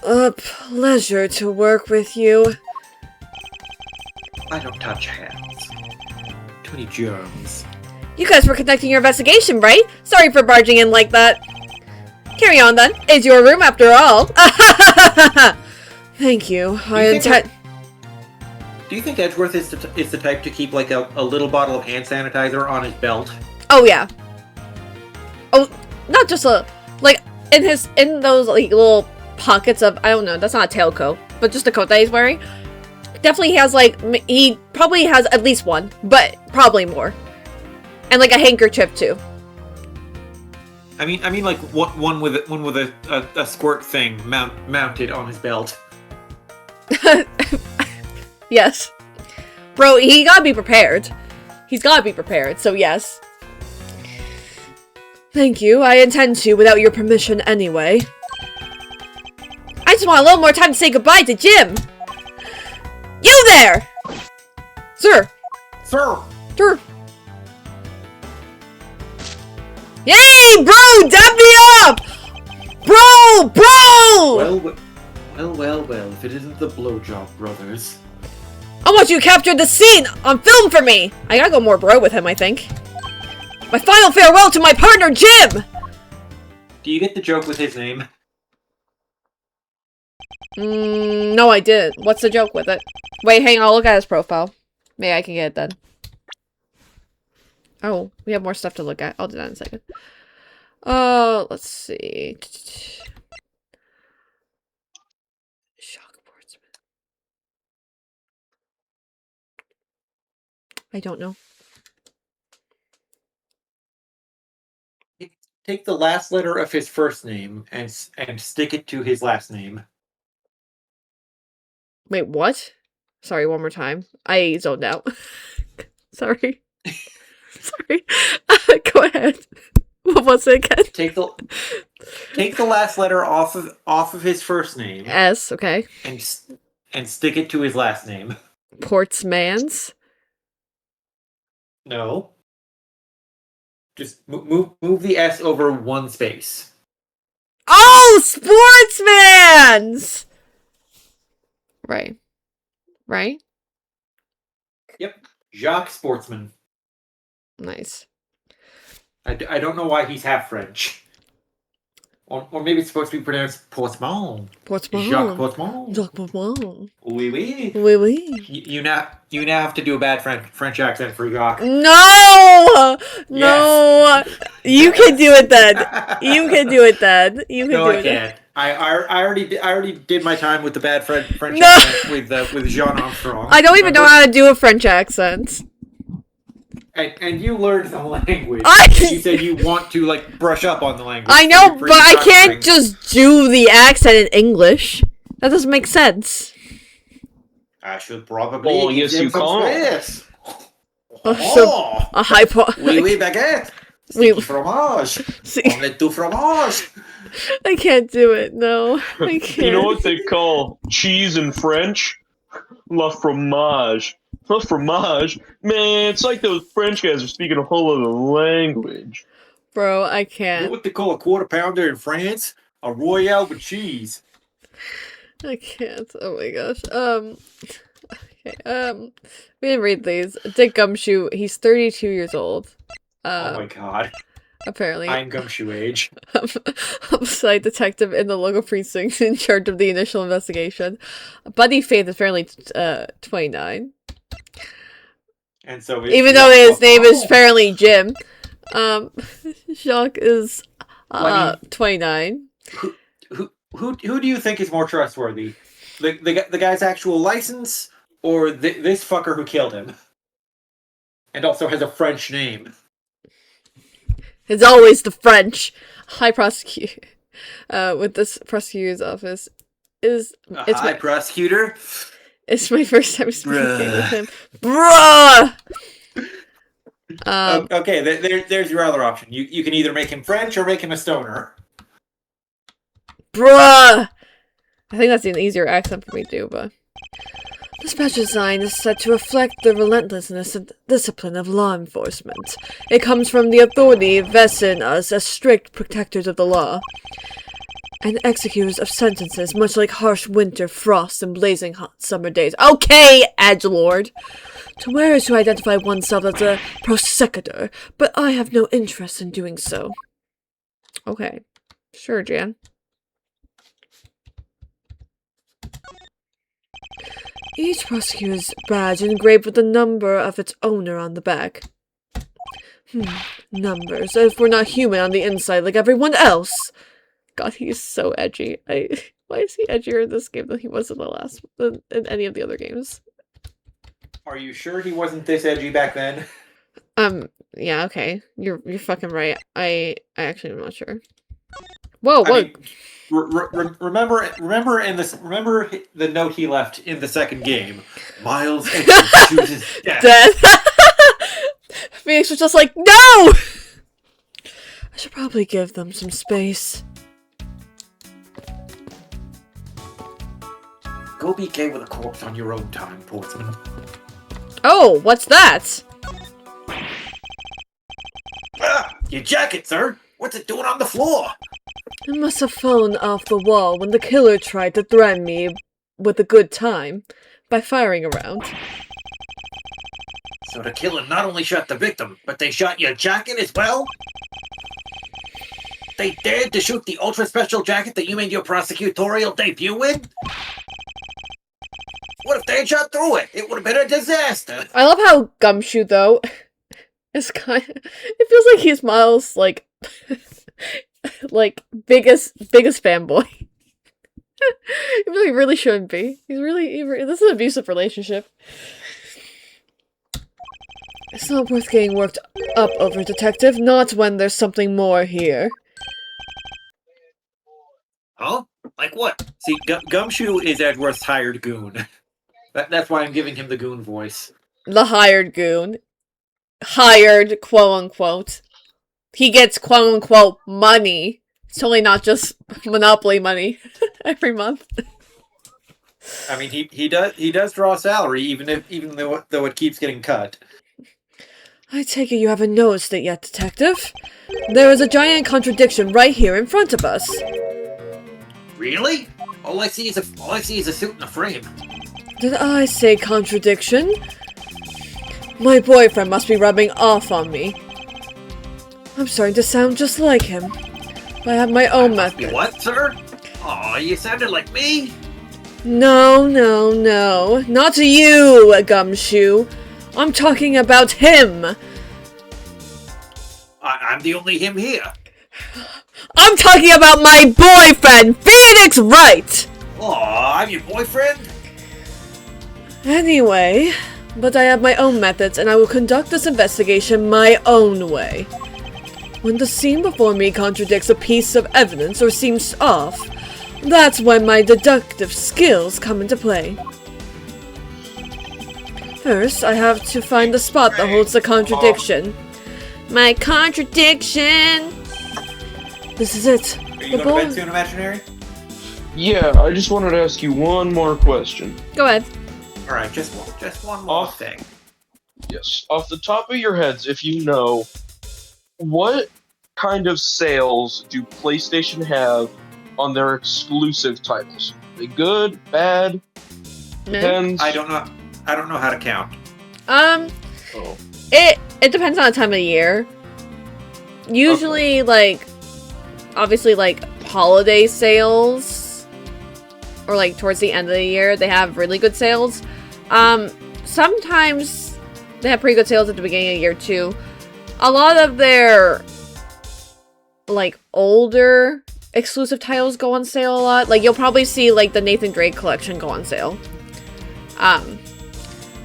A pleasure to work with you. I don't touch hands. Too many germs. You guys were conducting your investigation, right? Sorry for barging in like that. Carry on, then. It's your room, after all. Thank you. Do you think Edgeworth is the type to keep, like, a little bottle of hand sanitizer on his belt? Oh, yeah. Oh, not just a... Like, in those, like, little pockets of... I don't know, that's not a tailcoat. But just the coat that he's wearing. Definitely has, like... He probably has at least one. But probably more. And, like, a handkerchief, too. I mean, like, one with a squirt thing mounted on his belt. Yes. Bro, he gotta be prepared. He's gotta be prepared, so yes. Thank you. I intend to without your permission anyway. I just want a little more time to say goodbye to Jim! You there! Sir! Sir! Sir! Yay, bro! Dab me up! Bro! Bro! Well, if it isn't the Blowjob Brothers. I want you to capture the scene on film for me! I gotta go more bro with him, I think. My final farewell to my partner, Jim! Do you get the joke with his name? No, I didn't. What's the joke with it? Wait, hang on, I'll look at his profile. Maybe I can get it then. Oh, we have more stuff to look at. I'll do that in a second. Let's see. I don't know. Take the last letter of his first name and stick it to his last name. Wait, what? Sorry, one more time. I zoned out. Sorry. Sorry. Go ahead. What was it again? Take the last letter off of his first name. S, okay. And stick it to his last name. Portsmans? No. Just move the S over one space. Oh, Sportsmans! Right. Right? Yep. Jacques Sportsman. Nice. I don't know why he's half French. Or maybe it's supposed to be pronounced Portsmouth. Portsmouth. Jacques Portsmouth. Jacques Portsmouth. Oui, oui. Oui, oui. You now have to do a bad French accent for Jacques. No! No! Yes. You can do it then. You can do it then. You can No, do I it. can't. I already did my time with the bad French No. accent with Jean Armstrong. I don't even know how to do a French accent. And you learned the language. You said you want to, like, brush up on the language. I know, for but I your can't just do the accent in English. That doesn't make sense. I should probably. Oh, yes, you can. A high point. Oui, oui, baguette. Oui. Sticky fromage. Omelette du fromage. I can't do it. No, I can't. You know what they call cheese in French? La fromage. La fromage? Man, it's like those French guys are speaking a whole other language. Bro, I You know can't. what they call a quarter pounder in France? A royale with cheese. I can't. Oh my gosh. Okay. We didn't read these. Dick Gumshoe. He's 32 years old. Oh my god. Apparently. I'm gumshoe age. Homicide detective in the local precinct in charge of the initial investigation. Buddy Faith is apparently 29. And so Even though his name is apparently Jim. Jacques is 20. 29. Who do you think is more trustworthy? The guy's actual license, or this fucker who killed him? And also has a French name. It's always the French. High prosecutor. With this prosecutor's office Hi, prosecutor. It's my first time speaking with him. Bruh! Okay, there's your other option. You can either make him French or make him a stoner. Bruh! I think that's an easier accent for me to do, but... This badge design is set to reflect the relentlessness and discipline of law enforcement. It comes from the authority vested in us as strict protectors of the law, and executors of sentences, much like harsh winter frosts and blazing hot summer days. Okay, edgelord! To wear is to identify oneself as a prosecutor, but I have no interest in doing so. Okay. Sure, Jan. Each prosecutor's badge engraved with the number of its owner on the back. Numbers. If we're not human on the inside like everyone else. God, he's so edgy. Why is he edgier in this game than he was in in any of the other games? Are you sure he wasn't this edgy back then? Yeah, okay. You're fucking right. I actually am not sure. Whoa, what? Remember the note he left in the second game. Miles chooses death. Phoenix was just like, no! I should probably give them some space. Go be gay with a corpse on your own time, Portsman. Oh, what's that? Your jacket, sir! What's it doing on the floor? It must have fallen off the wall when the killer tried to threaten me with a good time by firing around. So the killer not only shot the victim, but they shot your jacket as well? They dared to shoot the ultra-special jacket that you made your prosecutorial debut in? What if they had shot through it? It would have been a disaster! I love how Gumshoe, though, is it feels like he's Miles', like biggest fanboy. He really shouldn't be. This is an abusive relationship. It's not worth getting worked up over, Detective. Not when there's something more here. Huh? Like what? See, Gumshoe is Edgeworth's hired goon. That's why I'm giving him the goon voice. The hired goon. Hired, quote-unquote. He gets, quote-unquote, money. It's totally not just Monopoly money every month. I mean, he does draw a salary, even though it keeps getting cut. I take it you haven't noticed it yet, Detective. There is a giant contradiction right here in front of us. Really? All I see is a suit and a frame. Did I say contradiction? My boyfriend must be rubbing off on me. I'm starting to sound just like him. I have my own method. What, sir? Aw, you sounded like me. No. Not to you, Gumshoe. I'm talking about him. I'm the only him here. I'm talking about my boyfriend, Phoenix Wright! Aw, I'm your boyfriend? Anyway, but I have my own methods and I will conduct this investigation my own way. When the scene before me contradicts a piece of evidence or seems off, that's when my deductive skills come into play. First, I have to find the spot that holds the contradiction. My contradiction! This is it. Are you going to bed soon, Imaginary? Yeah, I just wanted to ask you one more question. Go ahead. Alright, just one more thing. Yes. Off the top of your heads, if you know, what kind of sales do PlayStation have on their exclusive titles? Are they good? Bad? Depends. I don't know how to count. It depends on the time of the year. Usually, Okay. Obviously, holiday sales, or, towards the end of the year, they have really good sales. Sometimes they have pretty good sales at the beginning of the year, too. a lot of their, like, older exclusive titles go on sale a lot. Like, you'll probably see, like, the Nathan Drake collection go on sale.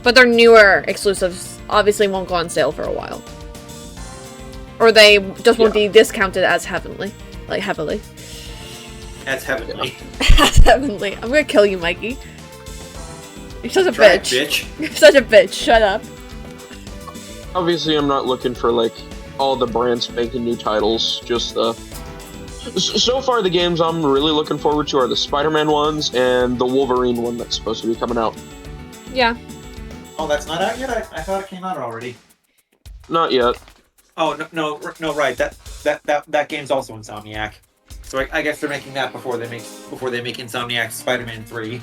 But their newer exclusives obviously won't go on sale for a while. Or they just won't be discounted as heavily. Like, heavily. As heavenly. As heavenly. I'm gonna kill you, Mikey. You're such a Try it, bitch. bitch. You're such a bitch. Shut up. Obviously, I'm not looking for, like, all the brand spanking new titles. Just, so far, the games I'm really looking forward to are the Spider-Man ones and the Wolverine one that's supposed to be coming out. Yeah. Oh, that's not out yet? I thought it came out already. Not yet. Oh, no, right. That game's also Insomniac. So I guess they're making that before they make Insomniac's Spider-Man 3.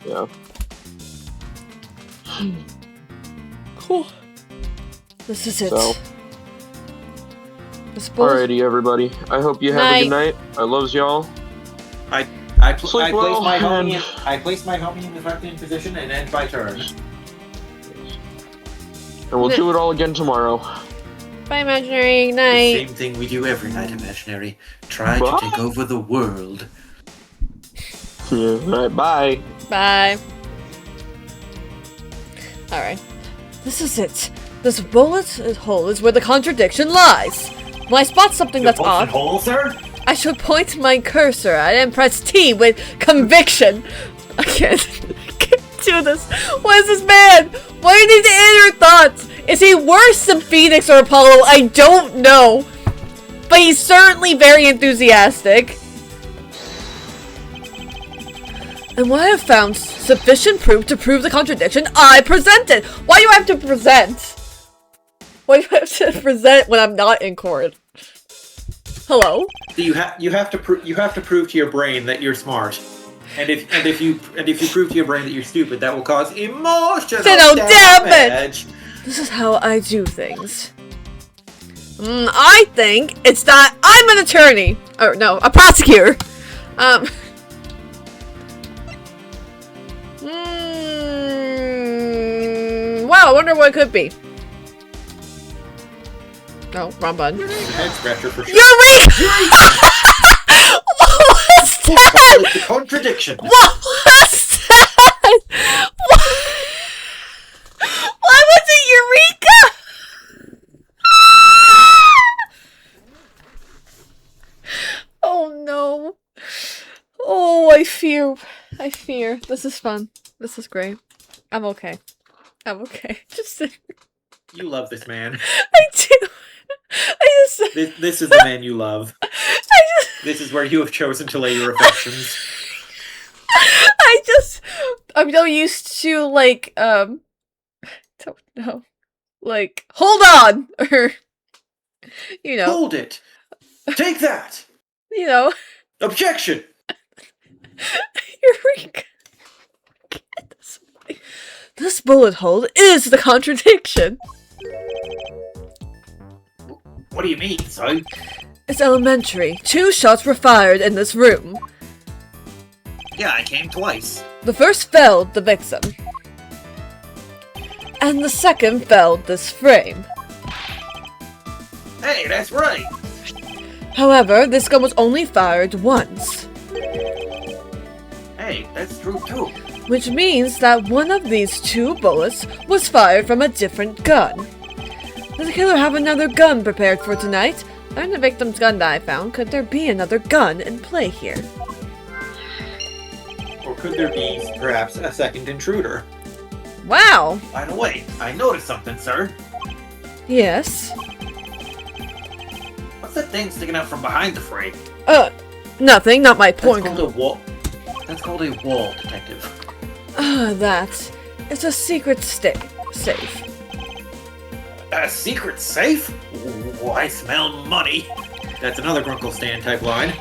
Yeah. Cool. This is it. So. This bull- Alrighty, everybody. I hope you have a good night. I loves y'all. I Sleep placed well, my homie and- I placed my homie in the fucking position and end my turn. And we'll do it all again tomorrow. Bye, Imaginary. The Night. same thing we do every night, Imaginary. Try to Bye. take over the world. Yeah, alright, bye. Bye. Alright. This is it. This bullet hole is where the contradiction lies. When I spot something that's off, Hole, sir? I should point my cursor at it and press T with conviction. I can't do this. What is this man? Why do you need to inner thoughts? Is he worse than Phoenix or Apollo? I don't know. But he's certainly very enthusiastic. And when I have found sufficient proof to prove the contradiction, I present it. Why do I have to present? Why do I have to present when I'm not in court? Hello? You have to prove to your brain that you're smart. And if you prove to your brain that you're stupid, that will cause emotional damage. This is how I do things. I think it's that I'm an attorney. Or no, a prosecutor. Wow, I wonder what it could be. Oh, wrong button. Head scratcher for sure. Eureka! What was that? The contradiction. What was that? Why was it Eureka? Oh no. Oh, I fear. This is fun. This is great. I'm okay. Just You love this man. I do. This is the man you love. This is where you have chosen to lay your affections. I'm so used to, like, don't know. Like, hold on! Or, you know. Hold it! Take that! You know. Objection! Eureka! Get this away. This bullet hole is the contradiction! What do you mean, son? It's elementary. 2 shots were fired in this room. Yeah, I came twice. The first felled the victim. And the second felled this frame. Hey, that's right! However, this gun was only fired once. Hey, that's true too. Which means that one of these 2 bullets was fired from a different gun. Does the killer have another gun prepared for tonight? Other than the victim's gun that I found, could there be another gun in play here? Or could there be, perhaps, a second intruder? Wow! By the way, I noticed something, sir. Yes? What's that thing sticking out from behind the frame? Nothing, not my That's point. called a wall. That's called a wall detective. That. It's a secret safe. A secret safe? Ooh, I smell money. That's another Grunkle Stand type line.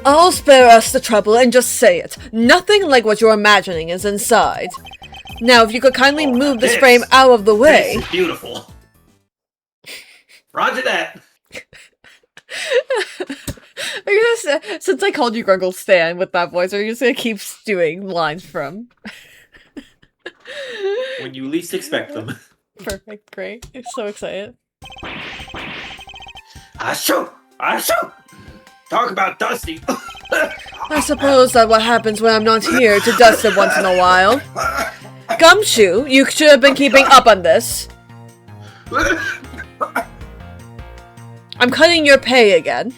I'll spare us the trouble and just say it. Nothing like what you're imagining is inside. Now, if you could kindly move this frame out of the way. This is beautiful. Roger that. Are you just, since I called you Grunkle Stan with that voice, are you just gonna keep doing lines from? When you least expect them. Perfect, great. I'm so excited. Achoo! Achoo! Talk about Dusty. I suppose that what happens when I'm not here to dust it once in a while. Gumshoe, you should have been keeping up on this. I'm cutting your pay again.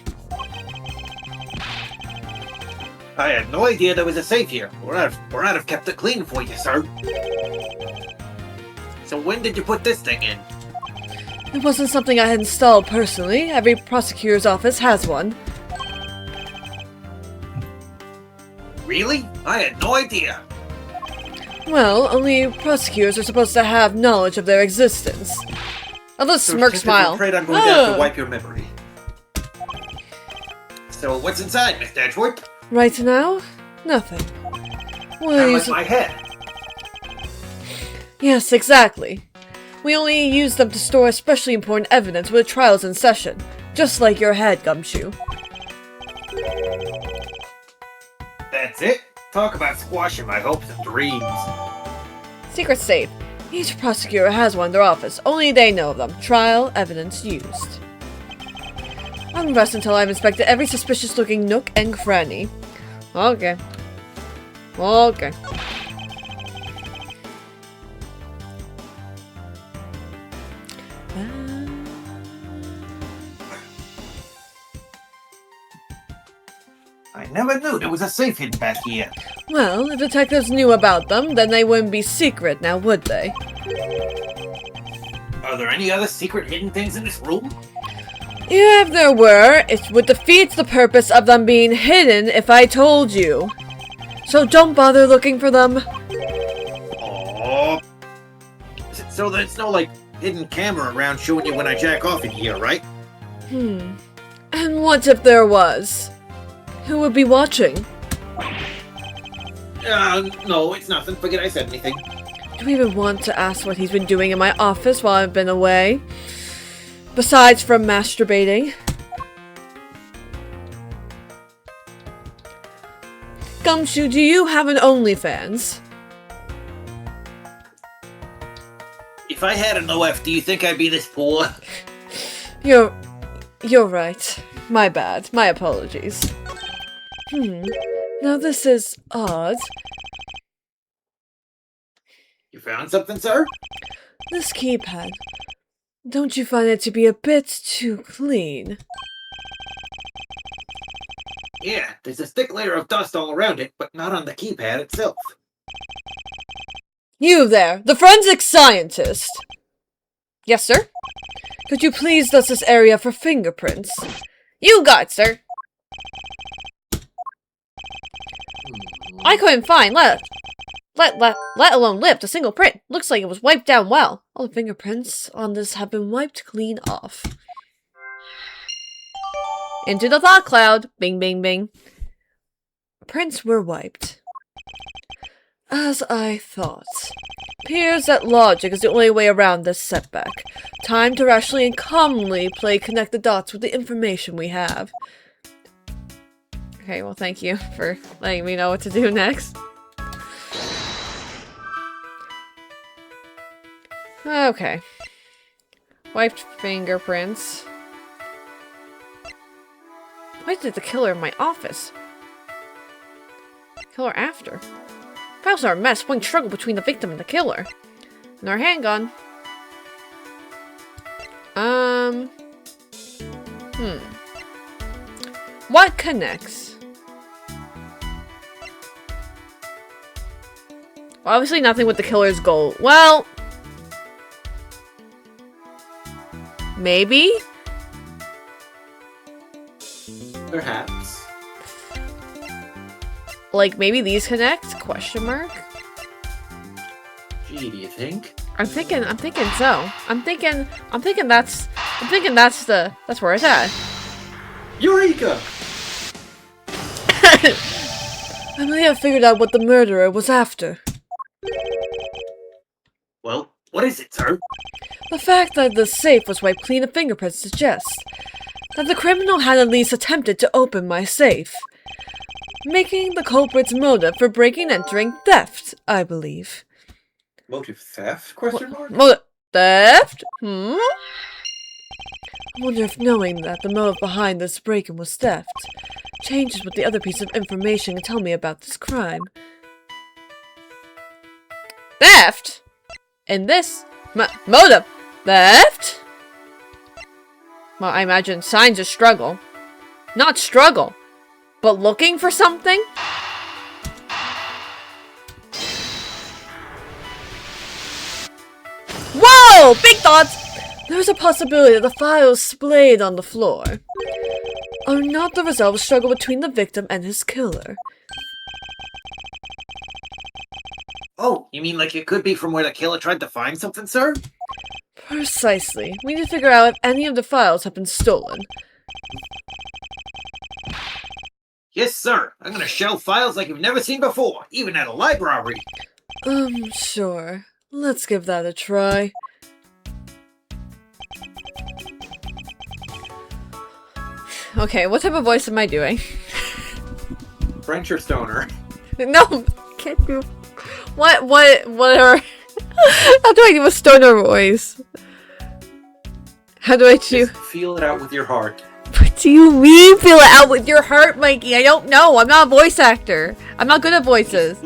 I had no idea there was a safe here, or I'd have kept it clean for you, sir. So when did you put this thing in? It wasn't something I had installed personally. Every prosecutor's office has one. Really? I had no idea. Well, only prosecutors are supposed to have knowledge of their existence. Although smirk smile. I'm afraid I'm going to have to wipe your memory. So what's inside, Mr. Edgeworth? Right now, nothing. Kind of like my head. Yes, exactly. We only use them to store especially important evidence when a trial's in session. Just like your head, Gumshoe. That's it? Talk about squashing my hopes and dreams. Secret safe. Each prosecutor has one in their office. Only they know of them. Trial evidence used. I won't rest until I've inspected every suspicious-looking nook and cranny. Okay. Okay. I never knew there was a safe hidden back here. Well, if detectives knew about them, then they wouldn't be secret now, would they? Are there any other secret hidden things in this room? If there were, it would defeat the purpose of them being hidden if I told you. So don't bother looking for them. Oh. So there's no, like, hidden camera around showing you when I jack off in here, right? And what if there was? Who would be watching? No, it's nothing. Forget I said anything. Do we even want to ask what he's been doing in my office while I've been away? Besides from masturbating. Gumshoe, do you have an OnlyFans? If I had an OF, do you think I'd be this poor? You're right. My bad. My apologies. Now this is odd. You found something, sir? This keypad. Don't you find it to be a bit too clean? Yeah, there's a thick layer of dust all around it, but not on the keypad itself. You there, the forensic scientist! Yes, sir? Could you please dust this area for fingerprints? You got it, sir! I couldn't find, let alone lift a single print. Looks like it was wiped down well. All the fingerprints on this have been wiped clean off. Into the thought cloud. Bing, bing, bing. Prints were wiped. As I thought. Appears that logic is the only way around this setback. Time to rationally and calmly connect the dots with the information we have. Okay, well, thank you for letting me know what to do next. Okay. Wiped fingerprints. Why did the killer in my office? Killer after? Files are a mess. One struggle between the victim and the killer. And our handgun. What connects? Well, obviously nothing with the killer's goal. Well... maybe? Perhaps. Like, maybe these connect? Question mark? Gee, do you think? I'm thinking so. I'm thinking that's where it's at. Eureka! I may have figured out what the murderer was after. Well, what is it, sir? The fact that the safe was wiped clean of fingerprints suggests that the criminal had at least attempted to open my safe, making the culprit's motive for breaking and entering theft, I believe. Motive theft? Question mark? Theft? I wonder if knowing that the motive behind this break-in was theft changes what the other piece of information can tell me about this crime. Theft? And this motive? Theft? Well, I imagine signs of struggle. Not struggle, but looking for something? Whoa! Big thoughts! There's a possibility that the files splayed on the floor are not the result of a struggle between the victim and his killer. Oh, you mean like it could be from where the killer tried to find something, sir? Precisely. We need to figure out if any of the files have been stolen. Yes, sir. I'm gonna shelve files like you've never seen before, even at a library. Sure. Let's give that a try. Okay, what type of voice am I doing? French or stoner? No, can't do. What are... How do I do a stoner voice? How do I do... Just feel it out with your heart. What do you mean, feel it out with your heart, Mikey? I don't know. I'm not a voice actor. I'm not good at voices.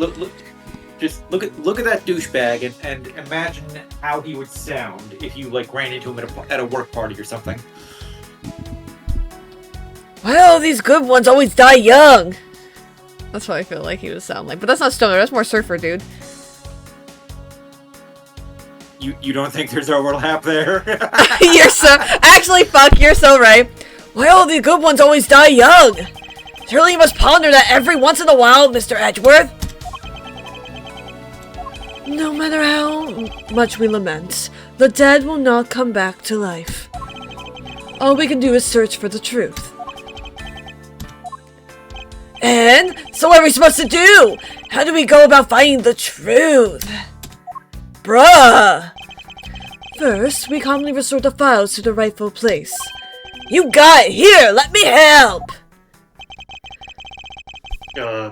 Just look at that douchebag and imagine how he would sound if you like ran into him at a work party or something. Well, these good ones always die young. That's what I feel like he would sound like. But that's not stoner. That's more surfer, dude. You don't think there's overlap there? You're so... Actually, fuck, you're so right. Well, the good ones always die young. Surely you must ponder that every once in a while, Mr. Edgeworth. No matter how much we lament, the dead will not come back to life. All we can do is search for the truth. And so what are we supposed to do? How do we go about finding the truth? Bruh! First, we calmly restore the files to the rightful place. You got it! Here, let me help!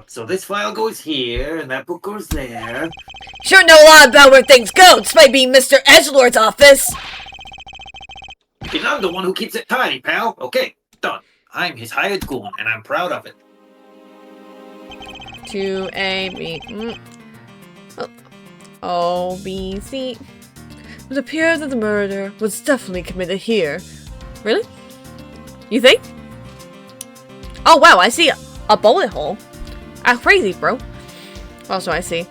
So this file goes here, and that book goes there. Sure know a lot about where things go, despite being Mr. Edgelord's office! And I'm the one who keeps it tidy, pal. Okay, done. I'm his hired goon, and I'm proud of it. To A, B, O, B, C. It would appear that the murder was definitely committed here. Really? You think? Oh wow, I see a bullet hole. Ah, crazy, bro. Also, I see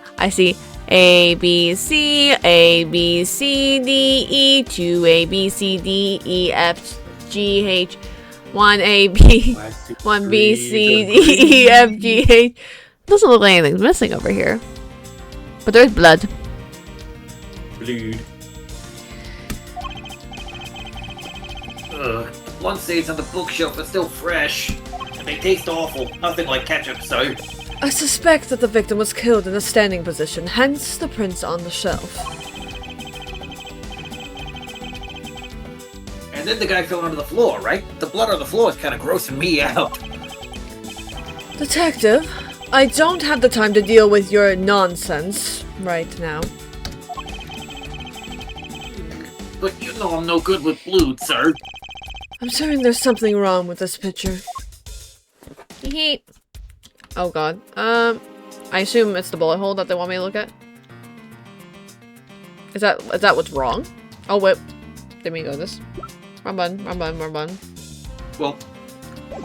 A, B, C, A, B, C, D, E, 2, A, B, C, D, E, F, G, H, 1, A, B, 1, B, C, D, E, F, G, H. Doesn't look like anything's missing over here. But there's blood. Blood. One stays on the bookshelf are still fresh. And they taste awful. Nothing like ketchup, so. I suspect that the victim was killed in a standing position, hence the prints on the shelf. And then the guy fell onto the floor, right? The blood on the floor is kind of grossing me out. Detective, I don't have the time to deal with your nonsense right now. But you know I'm no good with blood, sir. I'm certain there's something wrong with this picture. Oh god. I assume it's the bullet hole that they want me to look at. Is that what's wrong? Oh wait. Didn't mean to go this. Wrong button. Well,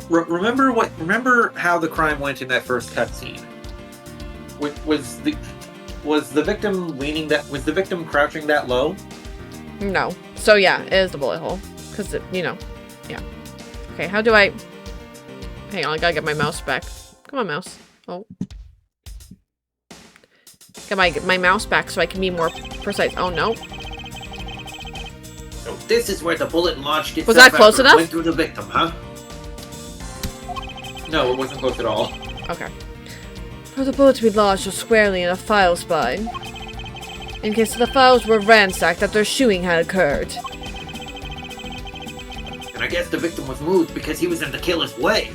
remember how the crime went in that first cutscene? Was the victim was the victim crouching that low? No. So yeah, it is the bullet hole. Cause yeah. Okay, how do I... Hang on, I gotta get my mouse back. Come on, mouse. Oh. Get my mouse back so I can be more precise. Oh, no. So this is where the bullet lodged itself. Was that close enough? Went through the victim, huh? No, it wasn't close at all. Okay. For the bullet to be lodged squarely in a file spine, in case the files were ransacked after shooting had occurred. And I guess the victim was moved because he was in the killer's way.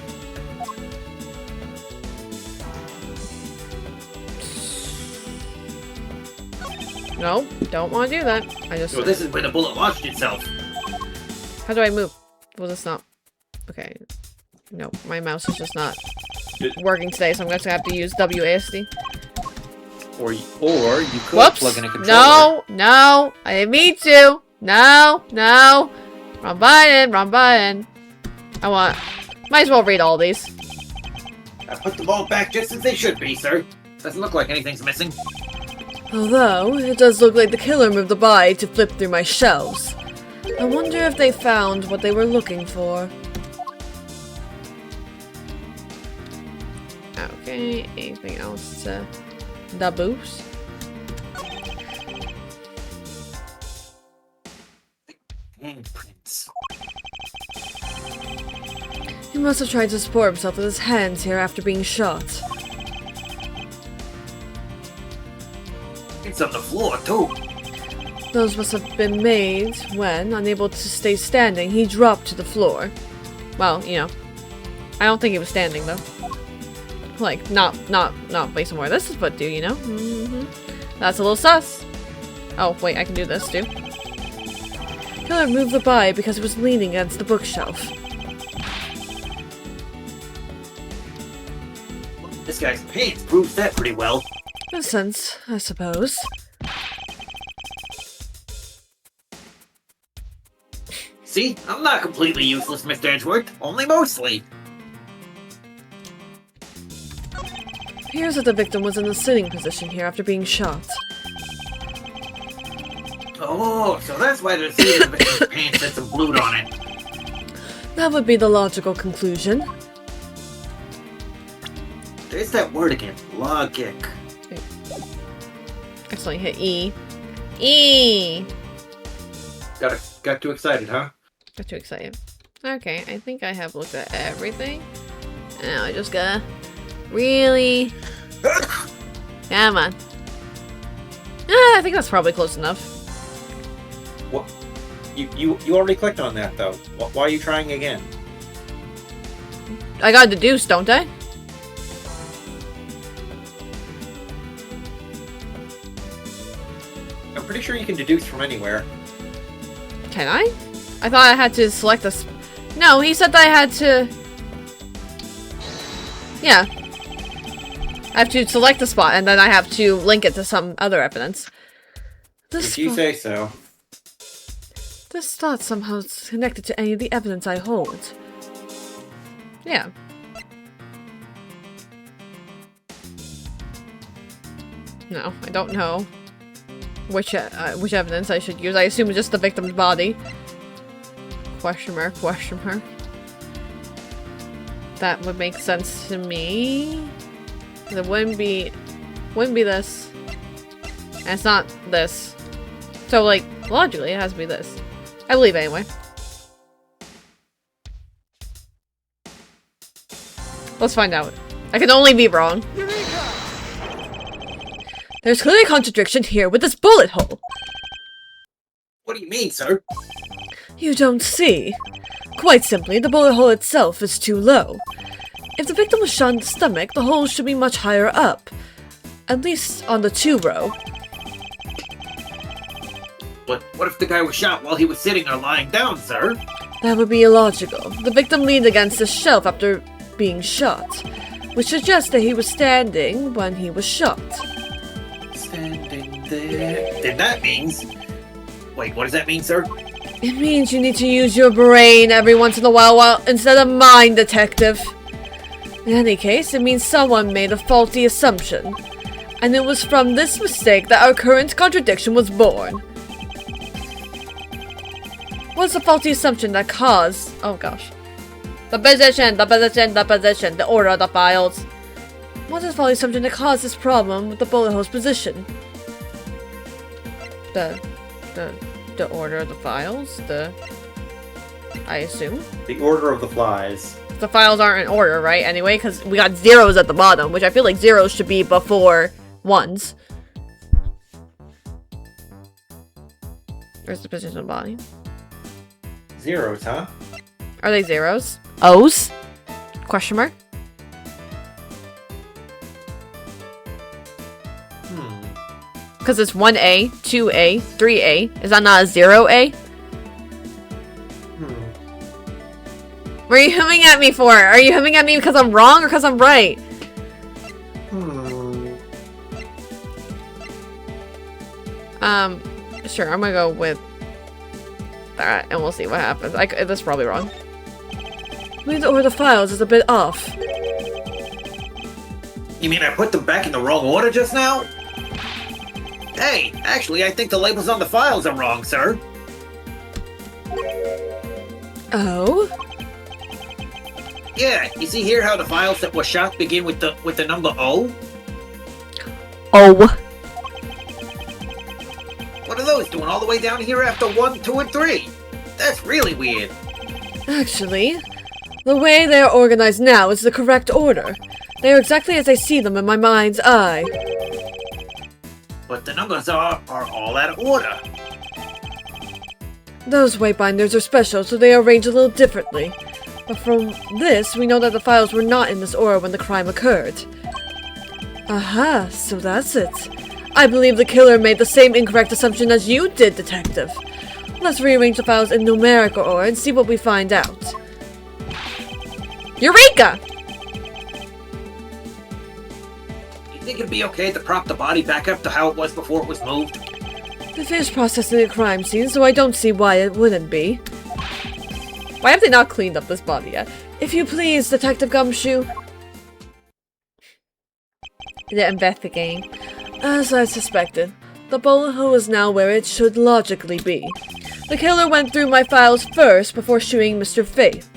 No, don't want to do that. I just... So this is where the bullet launched itself. How do I move? Well, this not... Okay. No, my mouse is just not working today, so I'm going to have to use WASD. Or you could Whoops! plug in a controller. No! No! I didn't mean to! No! No! Wrong button! Wrong button! I want... Might as well read all these. I put them all back just as they should be, sir. Doesn't look like anything's missing. Although, it does look like the killer moved the body to flip through my shelves. I wonder if they found what they were looking for. Okay, anything else to... The boost? Handprints. He must have tried to support himself with his hands here after being shot. It's on the floor, too. Those must have been made when, unable to stay standing, he dropped to the floor. Well, you know. I don't think he was standing, though. Like, not based on where this is put to, you know? That's a little sus. Oh, wait, I can do this, too. Killer moved the body because it was leaning against the bookshelf. This guy's pants proves that pretty well. In a sense, I suppose. See? I'm not completely useless, Mr. Edgeworth. Only mostly. Appears that the victim was in a sitting position here after being shot. Oh, so that's why there's seat of the victim's pants and some blood on it. That would be the logical conclusion. There's that word again. Logic. Accidentally hit E. E! Got too excited, huh? Got too excited. Okay, I think I have looked at everything. Now I just gotta really... Come on. I think that's probably close enough. What? You already clicked on that, though. Why are you trying again? I gotta deduce, don't I? I'm pretty sure you can deduce from anywhere. Can I? I thought I had to select this. No, he said that I had to... Yeah. I have to select the spot, and then I have to link it to some other evidence. If you say so. This thought somehow is connected to any of the evidence I hold. Yeah. No, I don't know which evidence I should use. I assume it's just the victim's body. Question mark, question mark. That would make sense to me. It wouldn't be this. And it's not this. So, like, logically, it has to be this. I believe, anyway. Let's find out. I can only be wrong. There's clearly a contradiction here with this bullet hole. What do you mean, sir? You don't see. Quite simply, the bullet hole itself is too low. If the victim was shot in the stomach, the hole should be much higher up. At least on the 2 row. What if the guy was shot while he was sitting or lying down, sir? That would be illogical. The victim leaned against the shelf after being shot, which suggests that he was standing when he was shot. Standing there. Then that means... Wait, what does that mean, sir? It means you need to use your brain every once in a while instead of mine, detective. In any case, it means someone made a faulty assumption. And it was from this mistake that our current contradiction was born. What's the faulty assumption that caused... Oh gosh. The position, the order of the files. What is the faulty assumption that caused this problem with the bullet hole's position? The order of the files? I assume? The order of the flies. The files aren't in order, right? Anyway, because we got zeros at the bottom, which I feel like zeros should be before ones. Where's the position of the body? Zeros, huh? Are they zeros? O's? Question mark? because it's 1A, 2A, 3A. Is that not a 0A? What are you humming at me for? Are you humming at me because I'm wrong or because I'm right? Sure, I'm gonna go with that and we'll see what happens. That's probably wrong. Read over the files is a bit off. You mean I put them back in the wrong order just now? Hey, actually, I think the labels on the files are wrong, sir. Oh? Yeah, you see here how the files that were shot begin with the number O? Oh. What are those doing all the way down here after 1, 2, and 3? That's really weird. Actually, the way they are organized now is the correct order. They are exactly as I see them in my mind's eye. But the numbers are all out of order. Those white binders are special, so they are arranged a little differently. But from this, we know that the files were not in this order when the crime occurred. Aha, so that's it. I believe the killer made the same incorrect assumption as you did, Detective. Let's rearrange the files in numerical order and see what we find out. Eureka! You think it'd be okay to prop the body back up to how it was before it was moved? They finished processing the crime scene, so I don't see why it wouldn't be. Why have they not cleaned up this body yet? If you please, Detective Gumshoe. The investigating. As I suspected, the bullet hole is now where it should logically be. The killer went through my files first before shooting Mr. Faith.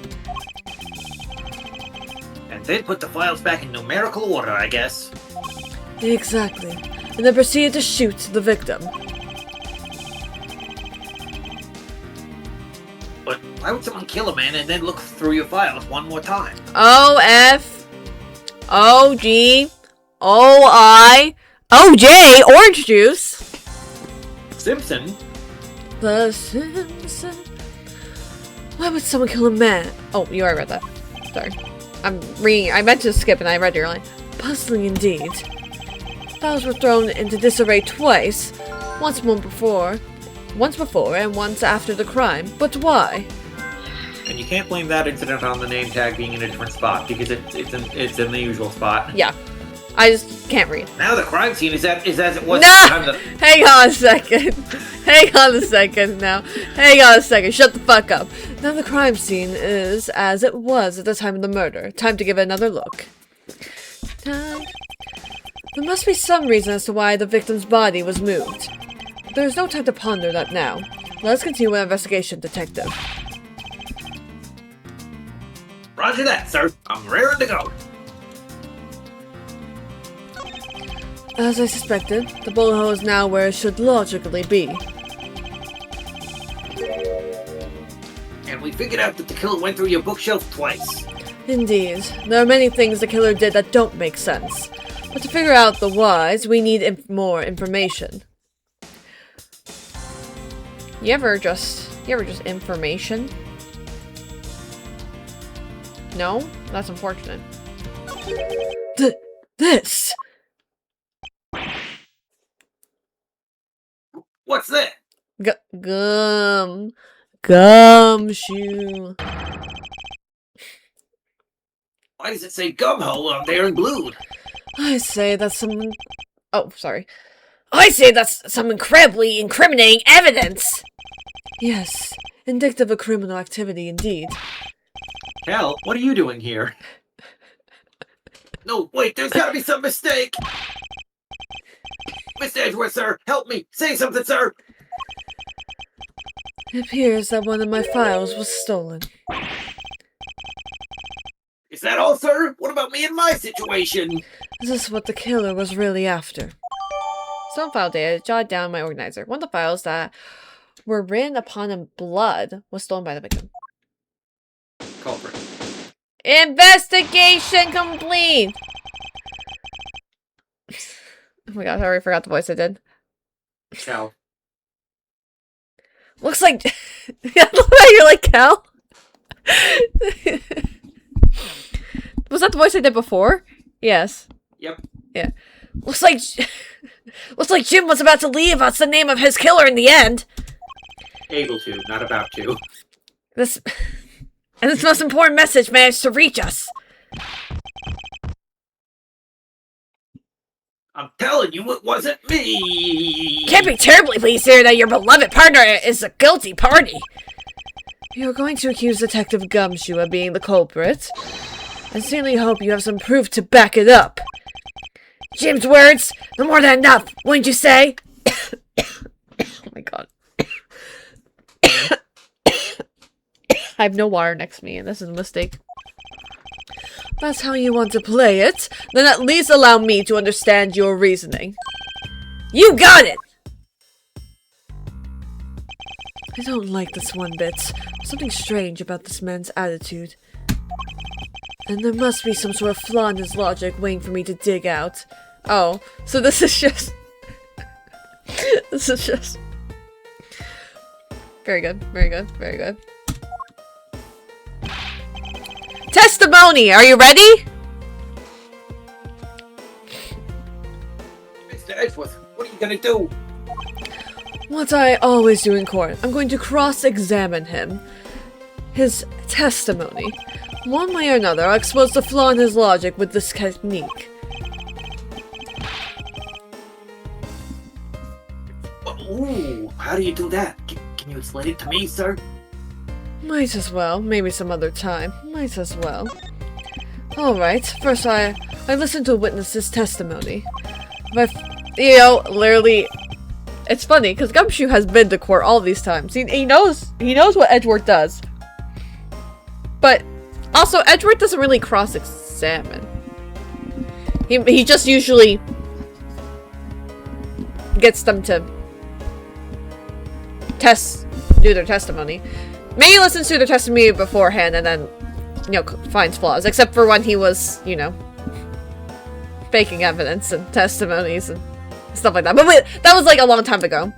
And then put the files back in numerical order, I guess. Exactly. And then proceeded to shoot the victim. But why would someone kill a man and then look through your files one more time? O-F O-G O-I O-J Orange juice. Simpson? The Simpson. Why would someone kill a man? Oh, you already read that. Sorry. I'm reading. I meant to skip and I read your line. Puzzling indeed. Files were thrown into disarray twice. Once before and once after the crime. But why? And you can't blame that incident on the name tag being in a different spot, because it's in the usual spot. Yeah. I just can't read. Now the crime scene is as it was No! at the time of the... Hang on a second. Hang on a second now. Hang on a second. Shut the fuck up. Now the crime scene is as it was at the time of the murder. Time to give it another look. Time. There must be some reason as to why the victim's body was moved. There is no time to ponder that now. Let's continue our investigation, Detective. Roger that, sir. I'm raring to go. As I suspected, the bullet hole is now where it should logically be. And we figured out that the killer went through your bookshelf twice. Indeed, there are many things the killer did that don't make sense. But to figure out the whys, we need more information. You ever just information? No? That's unfortunate. This! What's that? Gumshoe. Why does it say gumhole up there in blue? I say that's some... Oh, sorry. I say that's some incredibly incriminating evidence! Yes, indicative of criminal activity indeed. Hell, what are you doing here? No, wait, there's gotta be some mistake! Mr. Edgeworth, sir, help me! Say something, sir! It appears that one of my files was stolen. Is that all, sir? What about me and my situation? Is this what the killer was really after? Some file data jotted down in my organizer. One of the files that were written upon in blood was stolen by the victim. Culprit. Investigation complete! Oh my god, I already forgot the voice I did. Cal. Looks like... You're like, Cal? Was that the voice I did before? Yes. Yep. Yeah. Looks like Jim was about to leave us the name of his killer in the end. Able to, not about to. This most important message managed to reach us. I'm telling you, it wasn't me! Can't be terribly pleased here that your beloved partner is a guilty party. You're going to accuse Detective Gumshoe of being the culprit. I sincerely hope you have some proof to back it up. Jim's words are more than enough, wouldn't you say? Oh my god. I have no water next to me, and this is a mistake. If that's how you want to play it, then at least allow me to understand your reasoning. You got it! I don't like this one bit. There's something strange about this man's attitude. And there must be some sort of flaw in his logic waiting for me to dig out. Oh, so this is just... this is just... Very good, very good, very good. Testimony! Are you ready? Mr. Edgeworth, what are you gonna do? What I always do in court, I'm going to cross-examine him. His testimony. One way or another, I'll expose the flaw in his logic with this technique. Ooh, how do you do that? Can you explain it to me, sir? Might as well. Maybe some other time. Might as well. Alright, first I listened to a witness's testimony. Literally... It's funny, because Gumshoe has been to court all these times. He knows what Edgeworth does. But, also, Edgeworth doesn't really cross-examine. He just usually gets them to do their testimony. Maybe listens to their testimony beforehand and then, finds flaws. Except for when he was, faking evidence and testimonies and stuff like that. But wait, that was like a long time ago.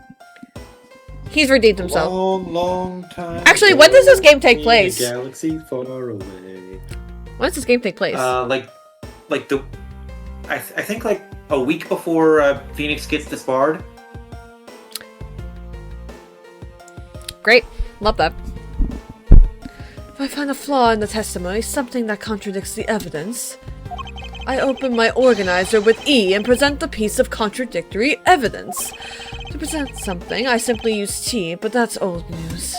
He's redeemed himself. Long time. Actually, when does this game take place? In a galaxy far away. When does this game take place? I think like a week before Phoenix gets disbarred. Great. Love that. If I find a flaw in the testimony, something that contradicts the evidence, I open my organizer with E and present the piece of contradictory evidence. To present something, I simply use T, but that's old news.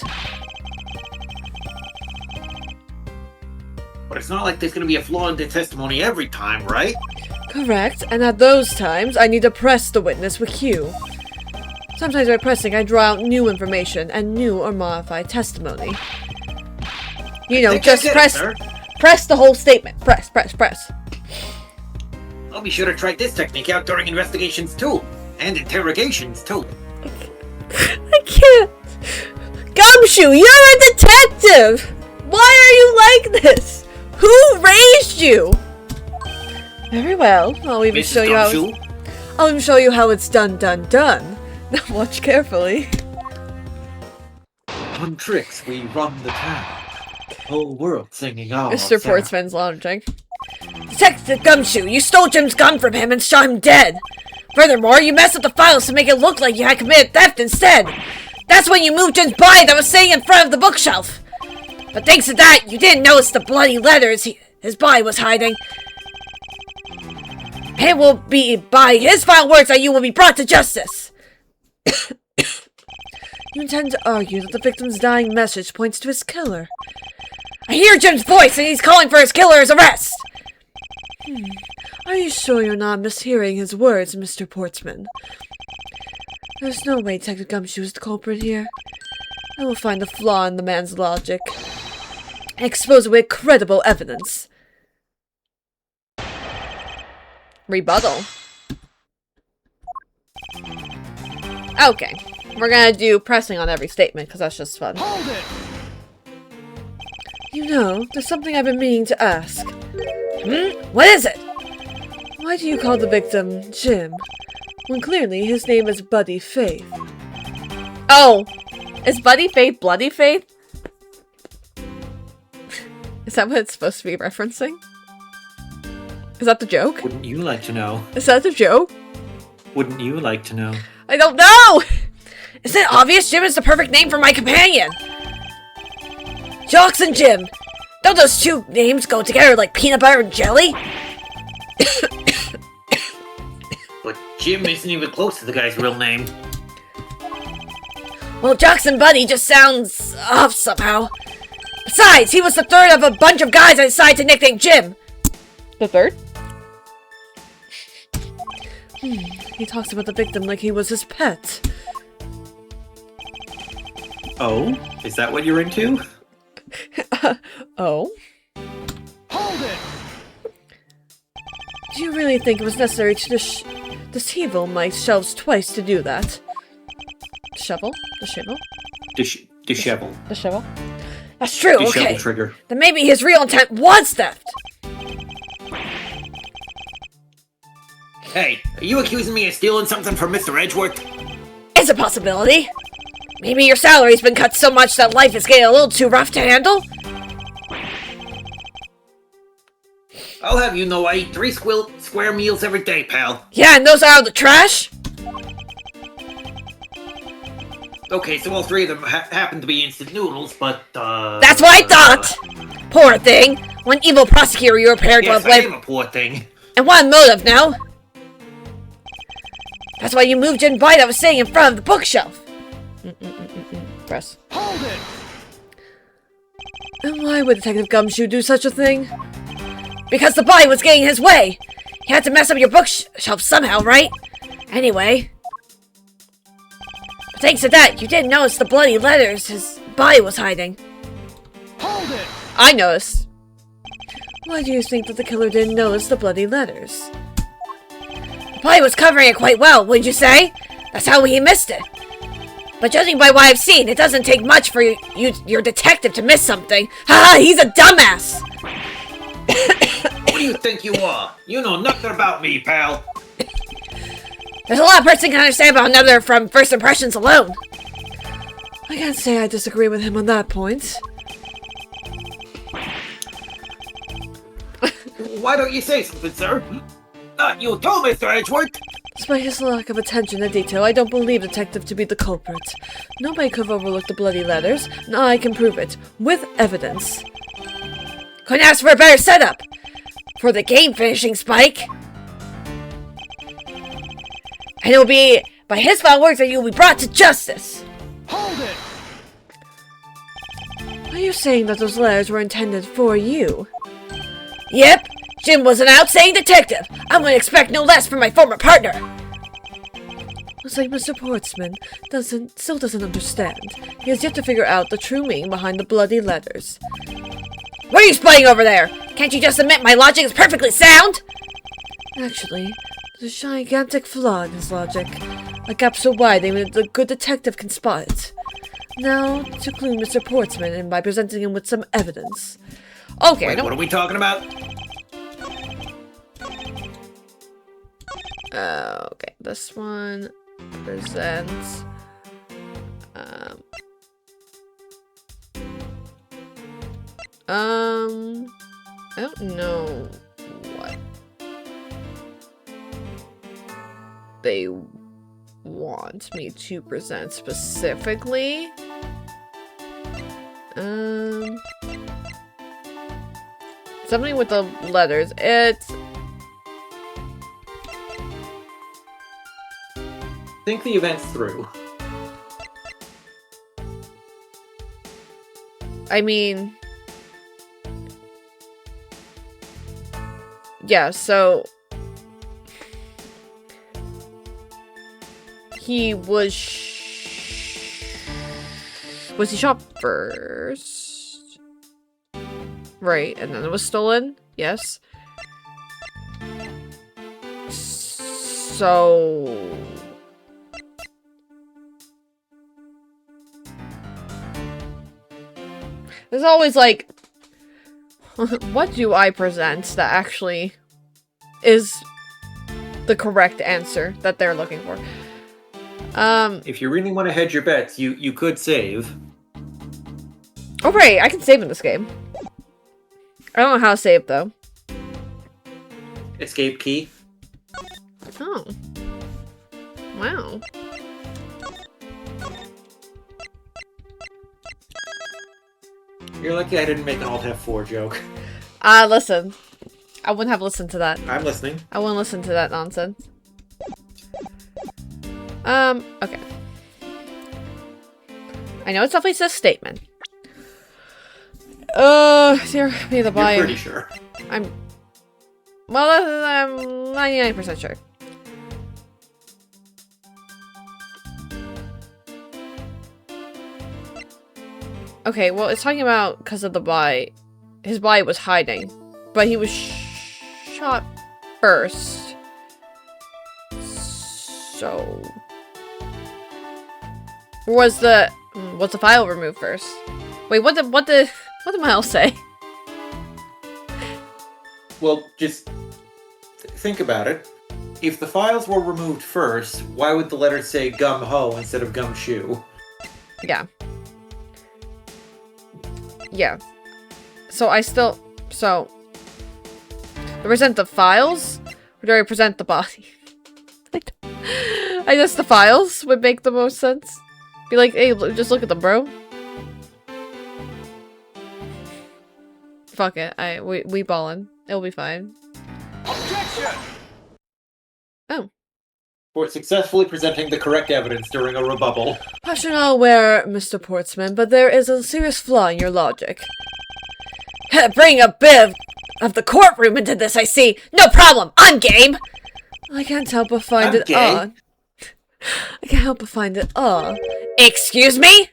But it's not like there's gonna be a flaw in the testimony every time, right? Correct, and at those times, I need to press the witness with Q. Sometimes by pressing, I draw out new information and new or modified testimony. Just press the whole statement. Press. I'll be sure to try this technique out during investigations too. And interrogations too. I can't. Gumshoe, you're a detective! Why are you like this? Who raised you? Very well. I'll even show you how it's done. Now watch carefully. On tricks, we run the town. Whole world singing all. Mr. Portsman's lounging. Detective Gumshoe, you stole Jim's gun from him and shot him dead. Furthermore, you messed up the files to make it look like you had committed theft instead. That's when you moved Jim's body that was sitting in front of the bookshelf. But thanks to that, you didn't notice the bloody letters his body was hiding. It will be by his final words that you will be brought to justice. You intend to argue that the victim's dying message points to his killer. I hear Jim's voice and he's calling for his killer's arrest! Are you sure you're not mishearing his words, Mr. Portsman? There's no way Detective Gumshoe is the culprit here. I will find a flaw in the man's logic and expose it with credible evidence. Rebuttal. Okay. We're gonna do pressing on every statement, because that's just fun. Hold it! There's something I've been meaning to ask. What is it? Why do you call the victim Jim, when clearly his name is Buddy Faith? Oh! Is Buddy Faith Bloody Faith? Is that what it's supposed to be referencing? Is that the joke? Wouldn't you like to know? Is that the joke? Wouldn't you like to know? I don't know! Is it obvious Jim is the perfect name for my companion? Jocks and Jim. Don't those two names go together like peanut butter and jelly? But Jim isn't even close to the guy's real name. Well, Jocks and Buddy just sounds off somehow. Besides, he was the third of a bunch of guys I decided to nickname Jim. The third? He talks about the victim like he was his pet. Oh? Is that what you're into? Oh? Hold it! Do you really think it was necessary to dishevel my shelves twice to do that? Shovel? The shovel? Dishevel. The shovel? That's true, Dishevel okay. trigger. Then maybe his real intent was theft! Hey, are you accusing me of stealing something from Mr. Edgeworth? It's a possibility. Maybe your salary's been cut so much that life is getting a little too rough to handle? I'll have you know I eat 3 square meals every day, pal. Yeah, and those are out of the trash? Okay, so all 3 of them happen to be instant noodles, but, That's what I thought! Poor thing. One evil prosecutor you were prepared to Yes, have I lived. am a poor thing. And what motive now? That's why you moved in by that was sitting in front of the bookshelf. Press. Hold it! And why would Detective Gumshoe do such a thing? Because the body was getting in his way. He had to mess up your bookshelf somehow, right? Anyway. But thanks to that, you didn't notice the bloody letters his body was hiding. Hold it! I noticed. Why do you think that the killer didn't notice the bloody letters? The body was covering it quite well, wouldn't you say? That's how he missed it. But judging by what I've seen, it doesn't take much for your detective to miss something. Haha, he's a dumbass! Who do you think you are? You know nothing about me, pal. There's a lot a person can understand about another from first impressions alone. I can't say I disagree with him on that point. Why don't you say something, sir? Not you too, Mr. Edgeworth. Despite his lack of attention to detail, I don't believe the detective to be the culprit. Nobody could have overlooked the bloody letters, and I can prove it, with evidence. Couldn't ask for a better setup! For the game finishing, Spike! And it will be by his final words that you will be brought to justice! Hold it! Are you saying that those letters were intended for you? Yep! Jim was an outstanding detective! I would expect no less from my former partner! Looks like Mr. Portsman still doesn't understand. He has yet to figure out the true meaning behind the bloody letters. What are you spying over there? Can't you just admit my logic is perfectly sound? Actually, there's a gigantic flaw in his logic. A gap so wide that even the good detective can spot it. Now, to clue Mr. Portsman in by presenting him with some evidence. Okay, Wait, what are we talking about? Okay, this one presents I don't know what they want me to present specifically. Something with the letters. It's Think the events through. I mean, yeah, so he was he shot first? Right, and then it was stolen? Yes. So there's always like, what do I present that actually is the correct answer that they're looking for? If you really want to hedge your bets, you could save. Oh right, I can save in this game. I don't know how to save though. escape key. Oh. Wow. You're lucky I didn't make an Alt F4 joke. Listen. I wouldn't have listened to that. I'm listening. I wouldn't listen to that nonsense. Okay. I know it's definitely says statement. Here be the buy. You're pretty sure. I'm 99% sure. Okay, well, it's talking about because of the body. His body was hiding, but he was shot first. So, was the file removed first? Wait, what did Miles say? Well, just think about it. If the files were removed first, why would the letter say gum ho instead of gum shoe? Yeah. Yeah. So they present the files, or do I present the body? I guess the files would make the most sense. Be like, hey, just look at them, bro. Fuck it. We ballin'. It'll be fine. Objection! Oh. For successfully presenting the correct evidence during a rebuttal. Perhaps you're not aware, Mr. Portsman, but there is a serious flaw in your logic. Bring a bit of the courtroom into this, I see. No problem. I'm game. I can't help but find it odd. I can't help but find it odd. Excuse me?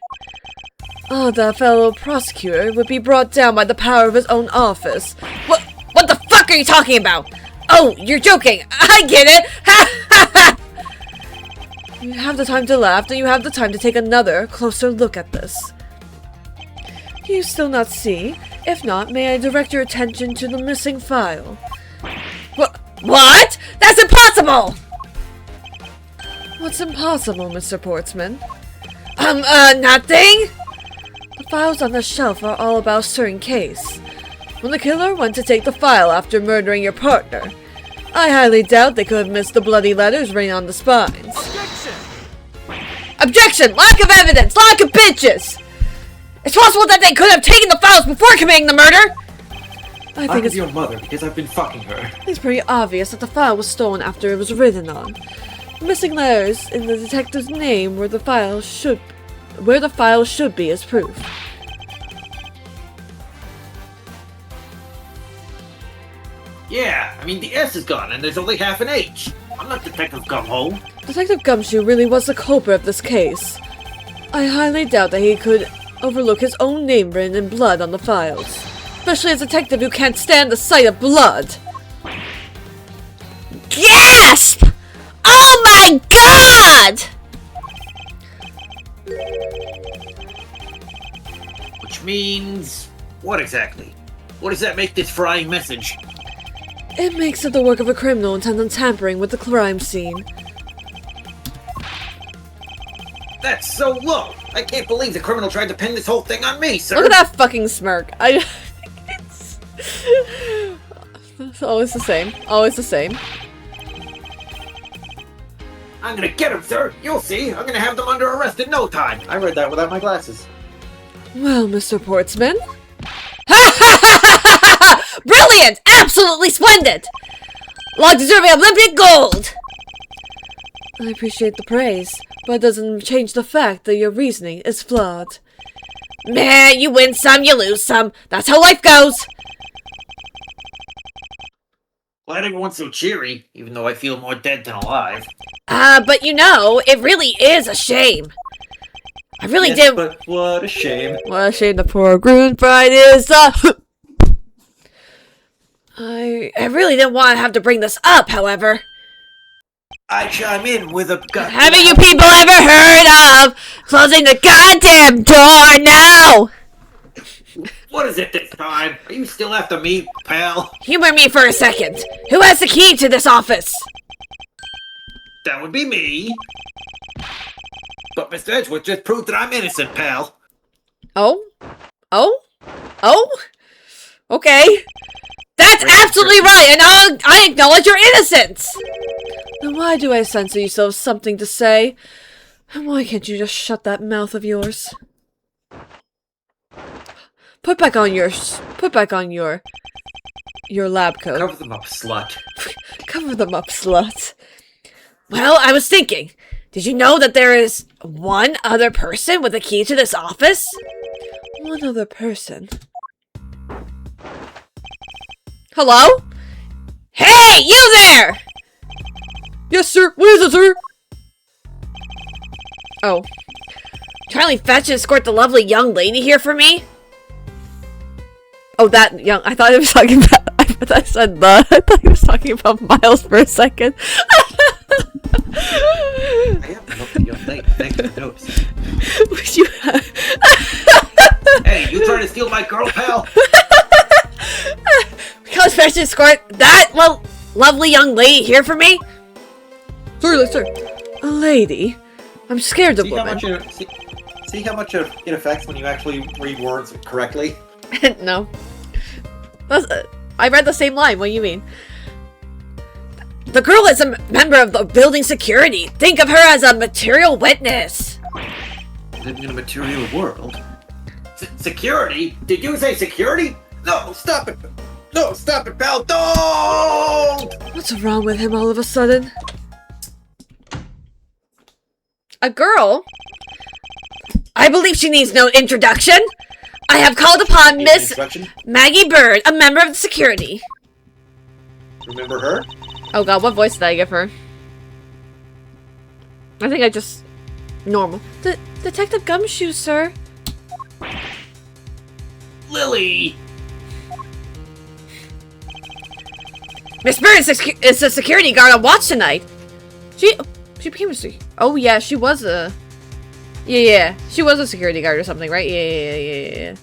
Oh, that fellow prosecutor would be brought down by the power of his own office. What the fuck are you talking about? Oh, you're joking. I get it. Ha ha ha! You have the time to laugh, and you have the time to take another, closer look at this. Do you still not see? If not, may I direct your attention to the missing file? What? That's impossible! What's impossible, Mr. Portsman? Nothing? The files on the shelf are all about a certain case. When the killer went to take the file after murdering your partner, I highly doubt they could have missed the bloody letters written on the spines. Objection! Objection! Lack of evidence! Lack of bitches! It's possible that they could have taken the files before committing the murder! I think it's your mother because I've been fucking her. It's pretty obvious that the file was stolen after it was written on. The missing letters in the detective's name where the file should be is proof. Yeah, I mean the S is gone and there's only half an H. I'm not Detective Gumhole. Detective Gumshoe really was the culprit of this case. I highly doubt that he could overlook his own name written in blood on the files. Especially as a detective who can't stand the sight of blood. Gasp! Oh my god! Which means... what exactly? What does that make this frying message? It makes it the work of a criminal intent on tampering with the crime scene. That's so low! I can't believe the criminal tried to pin this whole thing on me, sir! Look at that fucking smirk. It's always the same. Always the same. I'm gonna get him, sir! You'll see! I'm gonna have them under arrest in no time! I read that without my glasses. Well, Mr. Portsman. Brilliant! Absolutely splendid! Log deserving Olympic gold! I appreciate the praise, but it doesn't change the fact that your reasoning is flawed. Meh, you win some, you lose some. That's how life goes! Glad everyone's so cheery, even though I feel more dead than alive. But you know, it really is a shame. I really Yes, did. But what a shame. What a shame the poor Green Pride is, I really didn't want to have to bring this up, however. I chime in with a gut. Haven't you people ever heard of closing the goddamn door now? What is it this time? Are you still after me, pal? Humor me for a second. Who has the key to this office? That would be me. But Mr. Edgeworth just proved that I'm innocent, pal. Oh? Oh? Oh? Okay. That's That's absolutely right, and I acknowledge your innocence! Then why do I sense that you still have something to say? And why can't you just shut that mouth of yours? Put back on your lab coat. Cover them up, slut. Cover them up, slut. Well, I was thinking, did you know that there is one other person with a key to this office? One other person. Hello? Hey, you there! Yes, sir. What is it, sir? Oh. Charlie, fetch and escort the lovely young lady here for me? Oh, that young. I thought he was talking about. I thought I said the. I thought he was talking about Miles for a second. I have a lovely young lady. Thanks for the notes. Would you have... Hey, you trying to steal my girl, pal? Because fetch and escort that lovely young lady here for me? Sir, sir. A lady? I'm scared of women. See how much it affects when you actually read words correctly? No. I read the same line. What do you mean? The girl is a member of the building security. Think of her as a material witness. Living in a material world? Security? Did you say security? No, stop it! No, stop it, pal! Don't! What's wrong with him all of a sudden? A girl? I believe she needs no introduction. I have called upon Miss Maggie Bird, a member of the security. Remember her? Oh god, what voice did I give her? I think I just... normal. Detective Gumshoe, sir. Lily! Miss Bird is a security guard on watch tonight. She became a... Oh yeah, she was a... Yeah. She was a security guard or something, right? Yeah.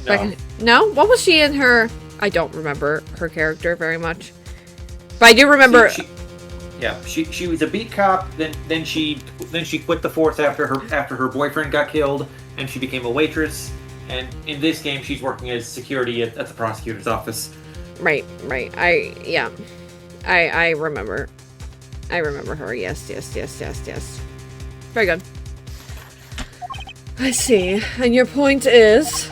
No. No? What was she in her... I don't remember her character very much. But I do remember... She was a beat cop, then she quit the force after her boyfriend got killed, and she became a waitress, and in this game she's working as security at the prosecutor's office. Right. I remember. I remember her. Yes. Very good. I see. And your point is?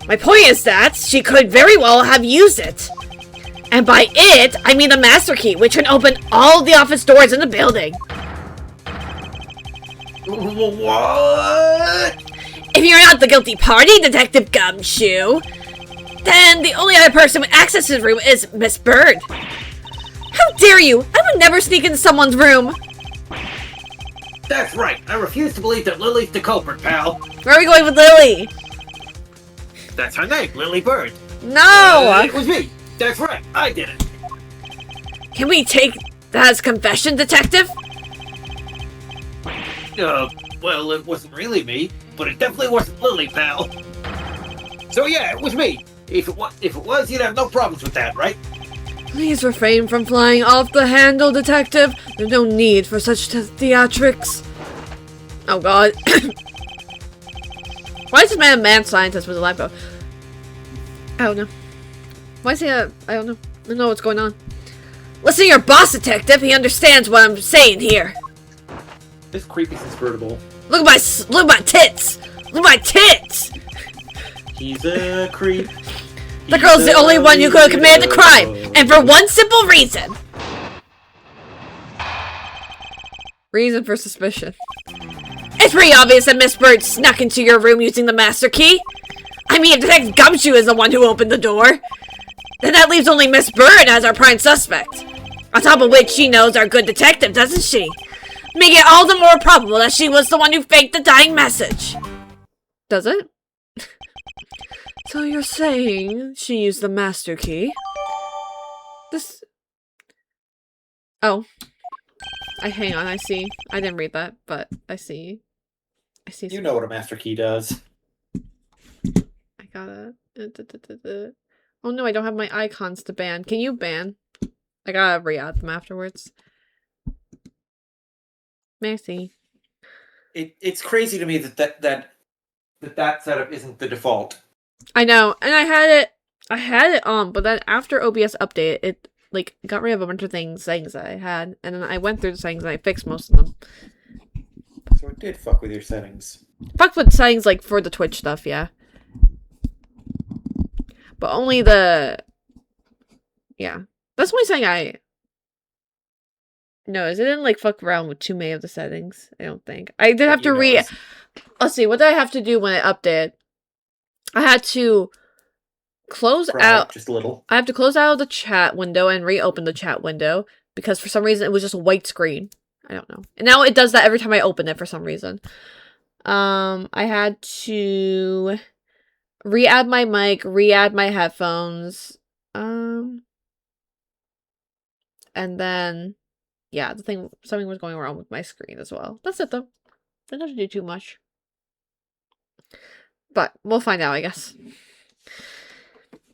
My point is that she could very well have used it. And by it, I mean the master key, which can open all the office doors in the building. What? If you're not the guilty party, Detective Gumshoe, then the only other person with access to the room is Miss Bird. How dare you! I would never sneak into someone's room. That's right. I refuse to believe that Lily's the culprit, pal. Where are we going with Lily? That's her name, Lily Bird. No! It was me. That's right. I did it. Can we take that as confession, Detective? Well, it wasn't really me, but it definitely wasn't Lily, pal. So yeah, it was me. If it was, you'd have no problems with that, right? Please refrain from flying off the handle, Detective. There's no need for such theatrics. Oh god. Why is this man a mad scientist with a lab coat? I don't know. Why is he I don't know. I don't know what's going on. Listen to your boss, Detective. He understands what I'm saying here. This creep is inscrutable. Look at my tits. Look at my tits. He's a creep. The girl's the only one who could have committed the crime, and for one simple reason. Reason for suspicion. It's pretty obvious that Miss Bird snuck into your room using the master key. I mean, if Detective Gumshoe is the one who opened the door, then that leaves only Miss Bird as our prime suspect. On top of which, she knows our good detective, doesn't she? Making it all the more probable that she was the one who faked the dying message. Does it? So you're saying she used the master key? This... Oh. Hang on, I see. I didn't read that, but I see. You know what a master key does. I gotta... Oh no, I don't have my icons to ban. Can you ban? I gotta re-add them afterwards. Merci. It's crazy to me that setup isn't the default. I know, and I had it I had it on, but then after OBS update, it like got rid of a bunch of settings that I had, and then I went through the settings and I fixed most of them. So it did fuck with your settings. Fucked with settings like for the Twitch stuff, yeah. But only the... Yeah. That's the only thing I... No, it didn't like fuck around with too many of the settings, I don't think. I did have to Let's see, what did I have to do when I updated? I had to close out... Just a little. I have to close out of the chat window and reopen the chat window because for some reason it was just a white screen. I don't know. And now it does that every time I open it for some reason. I had to re-add my mic, re-add my headphones. And then yeah, something was going wrong with my screen as well. That's it though. Didn't have to do too much. But we'll find out, I guess.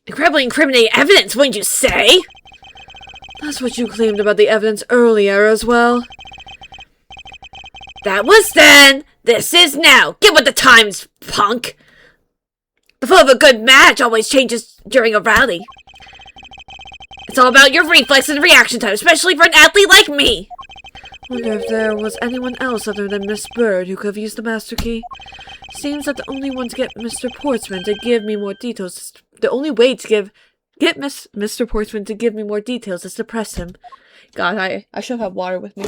Incredibly incriminating evidence, wouldn't you say? That's what you claimed about the evidence earlier as well. That was then. This is now. Get with the times, punk. The flow of a good match always changes during a rally. It's all about your reflex and reaction time, especially for an athlete like me. Wonder if there was anyone else other than Miss Bird who could have used the master key. Seems that the only one to get Mr. Portsman to give me more details is the only way to get Mr. Portsman to give me more details is to press him. God, I should have water with me.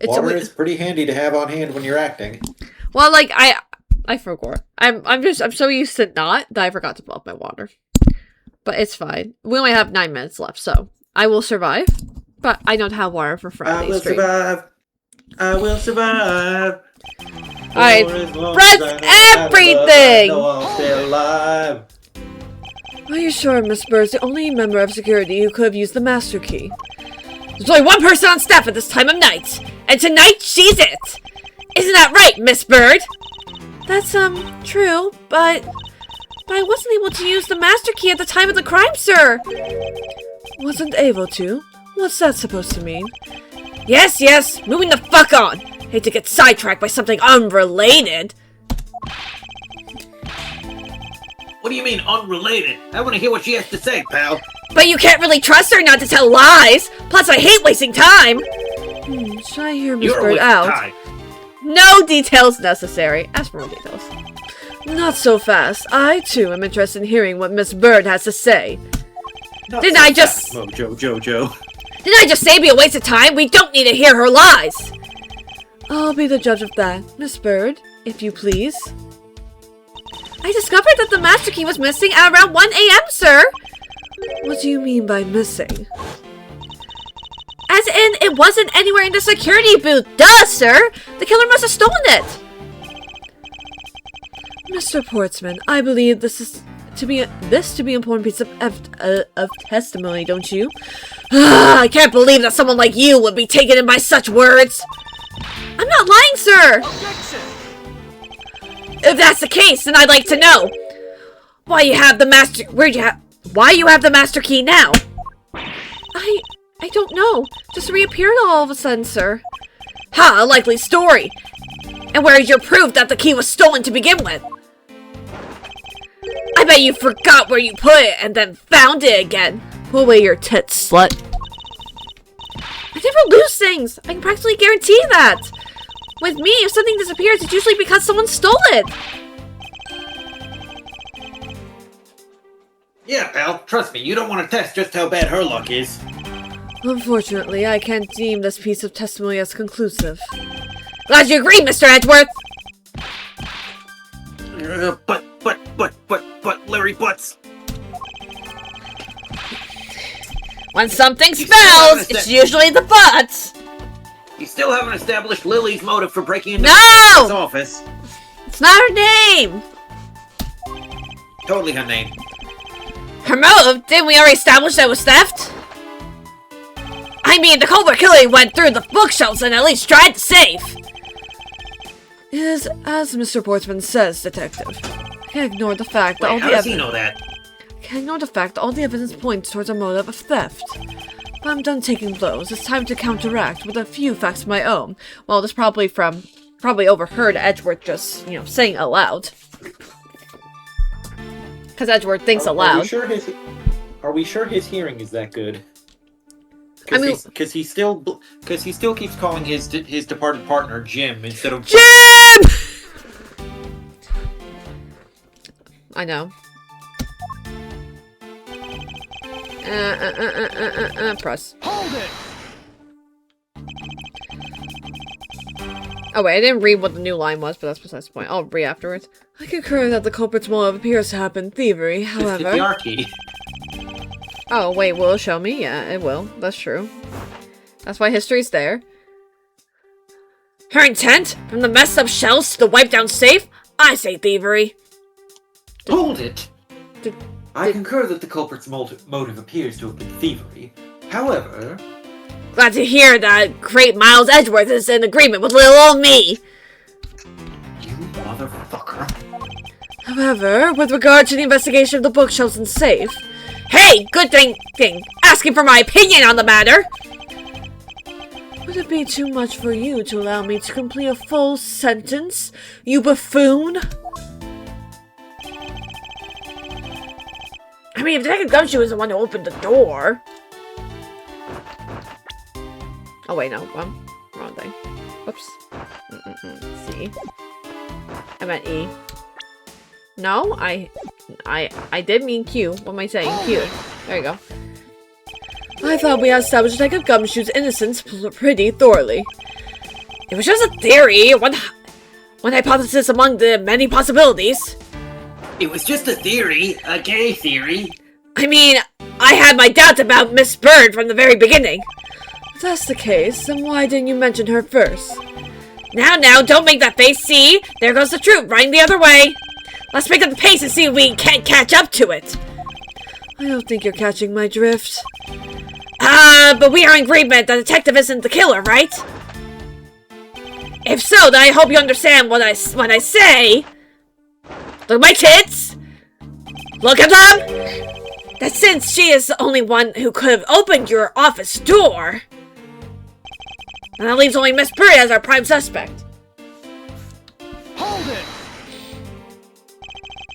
Water is pretty handy to have on hand when you're acting. Well, like I forgot. I'm so used to not that I forgot to pull up my water. But it's fine. We only have 9 minutes left, so I will survive. But I don't have water for Friday. I will survive. I will survive. Alright, press everything! Are you sure Miss Bird's the only member of security who could have used the master key? There's only one person on staff at this time of night, and tonight she's it! Isn't that right, Miss Bird? That's, true, but I wasn't able to use the master key at the time of the crime, sir! Wasn't able to? What's that supposed to mean? Yes, moving the fuck on! Hate to get sidetracked by something unrelated. What do you mean, unrelated? I want to hear what she has to say, pal. But you can't really trust her not to tell lies! Plus, I hate wasting time! Should I hear Miss Bird out? Time. No details necessary. Ask for more details. Not so fast. I, too, am interested in hearing what Miss Bird has to say. Didn't I just... Mojo. Didn't I just say it'd be a waste of time? We don't need to hear her lies! I'll be the judge of that, Miss Bird, if you please. I discovered that the master key was missing at around 1 a.m., sir! What do you mean by missing? As in, it wasn't anywhere in the security booth. Duh, sir! The killer must have stolen it! Mr. Portsman, I believe this to be an important piece of testimony, don't you? I can't believe that someone like you would be taken in by such words! I'm not lying, sir! Objection! If that's the case, then I'd like to know why you have the master key now? I don't know. Just reappeared all of a sudden, sir. Ha, a likely story. And where is your proof that the key was stolen to begin with? I bet you forgot where you put it and then found it again. Pull away your tits, slut. I never lose things. I can practically guarantee that. With me, if something disappears, it's usually because someone stole it. Yeah, pal. Trust me, you don't want to test just how bad her luck is. Unfortunately, I can't deem this piece of testimony as conclusive. Glad you agree, Mr. Edgeworth! But, Larry Butts. When something spells, it's usually the butts! You still haven't established Lily's motive for breaking into No! his office. It's not her name! Totally her name. Her motive? Didn't we already establish that it was theft? I mean, the culprit clearly went through the bookshelves and at least tried the safe! It is as Mr. Portsman says, Detective. I can't ignore the fact that How does he know that? Can't ignore the fact that all the evidence points towards a motive of theft. But I'm done taking blows. It's time to counteract with a few facts of my own. Well, this probably overheard Edgeworth just, saying it aloud. Because Edward thinks aloud. Are we sure his hearing is that good? I mean- Because he still keeps calling his departed partner Jim instead of Jim! I know. Press. Hold it! Oh wait, I didn't read what the new line was, but that's besides the point. I'll read afterwards. I concur that the culprit's motive appears to have been thievery, however... Hierarchy. Oh, wait, will it show me? Yeah, it will. That's true. That's why history's there. Her intent? From the messed up shelves to the wiped down safe? I say thievery. Hold it! I did- concur that the culprit's motive appears to have been thievery. However... Glad to hear that great Miles Edgeworth is in agreement with little old me. You motherfucker. However, with regard to the investigation of the bookshelves and safe... Hey! Good thing! Asking for my opinion on the matter! Would it be too much for you to allow me to complete a full sentence, you buffoon? I mean, if Detective Gumshoe is the one who opened the door... Oh wait, no, wrong thing. Whoops. C. I meant E. No, I did mean Q. What am I saying? Q. There you go. I thought we had established Detective Gumshoe's innocence pretty thoroughly. It was just a theory, one hypothesis among the many possibilities. It was just a theory, a gay theory. I mean, I had my doubts about Miss Bird from the very beginning. If that's the case, then why didn't you mention her first? Now, don't make that face, see? There goes the truth, running the other way. Let's pick up the pace and see if we can't catch up to it. I don't think you're catching my drift. But we are in agreement that the detective isn't the killer, right? If so, then I hope you understand when I say... Look at my tits! Look at them! That since she is the only one who could have opened your office door... And that leaves only Miss Bird as our prime suspect. Hold it!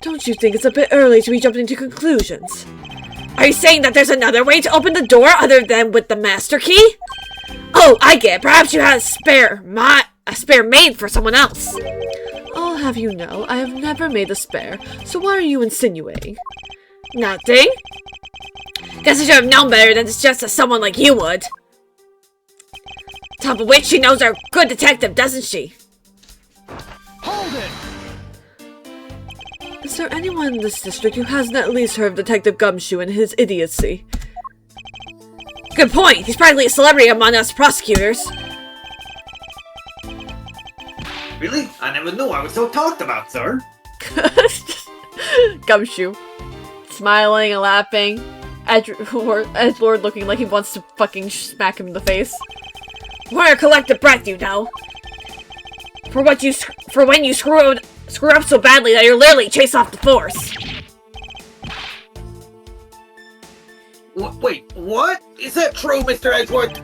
Don't you think it's a bit early to be jumping to conclusions? Are you saying that there's another way to open the door other than with the master key? Oh, I get it. Perhaps you had a spare made for someone else. I'll have you know, I have never made a spare, so what are you insinuating? Nothing? Guess I should have known better than to suggest to someone like you would. Top of which, she knows our good detective, doesn't she? Hold it! Is there anyone in this district who hasn't at least heard of Detective Gumshoe and his idiocy? Good point! He's practically a celebrity among us prosecutors. Really? I never knew I was so talked about, sir. Gumshoe. Smiling and laughing. Edgelord looking like he wants to fucking smack him in the face. We're a collective breath, you know. For when you screw up so badly that you're literally chased off the force. Wait, what? Is that true, Mr. Edgeworth?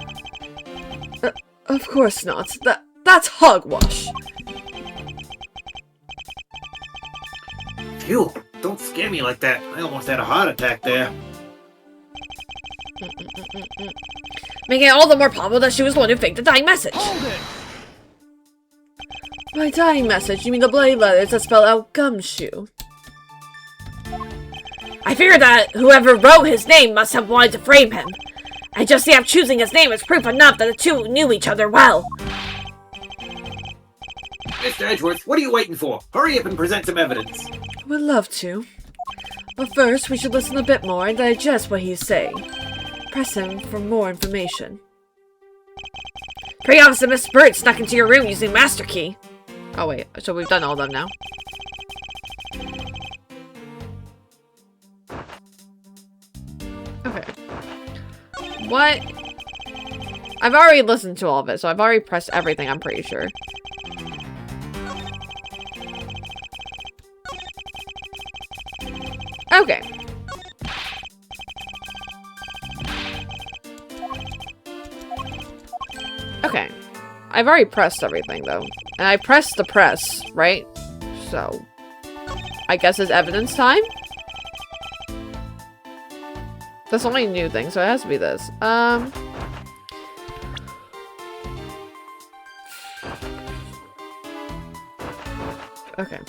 Of course not. That's hogwash. Phew, don't scare me like that. I almost had a heart attack there. Making it all the more probable that she was the one who faked the dying message. Hold it! By dying message, you mean the bloody letters that spell out Gumshoe. I figured that whoever wrote his name must have wanted to frame him. And just the act of choosing his name is proof enough that the two knew each other well. Mr. Edgeworth, what are you waiting for? Hurry up and present some evidence. Would love to. But first, we should listen a bit more and digest what he's saying. Press him for more information. Pretty obvious that Miss Bird snuck into your room using Master Key. Oh wait, so we've done all of them now. Okay. What? I've already listened to all of it, so I've already pressed everything, I'm pretty sure. Okay. Okay. I've already pressed everything, though. And I pressed the press, right? So, I guess it's evidence time? That's the only new thing, so it has to be this. Okay.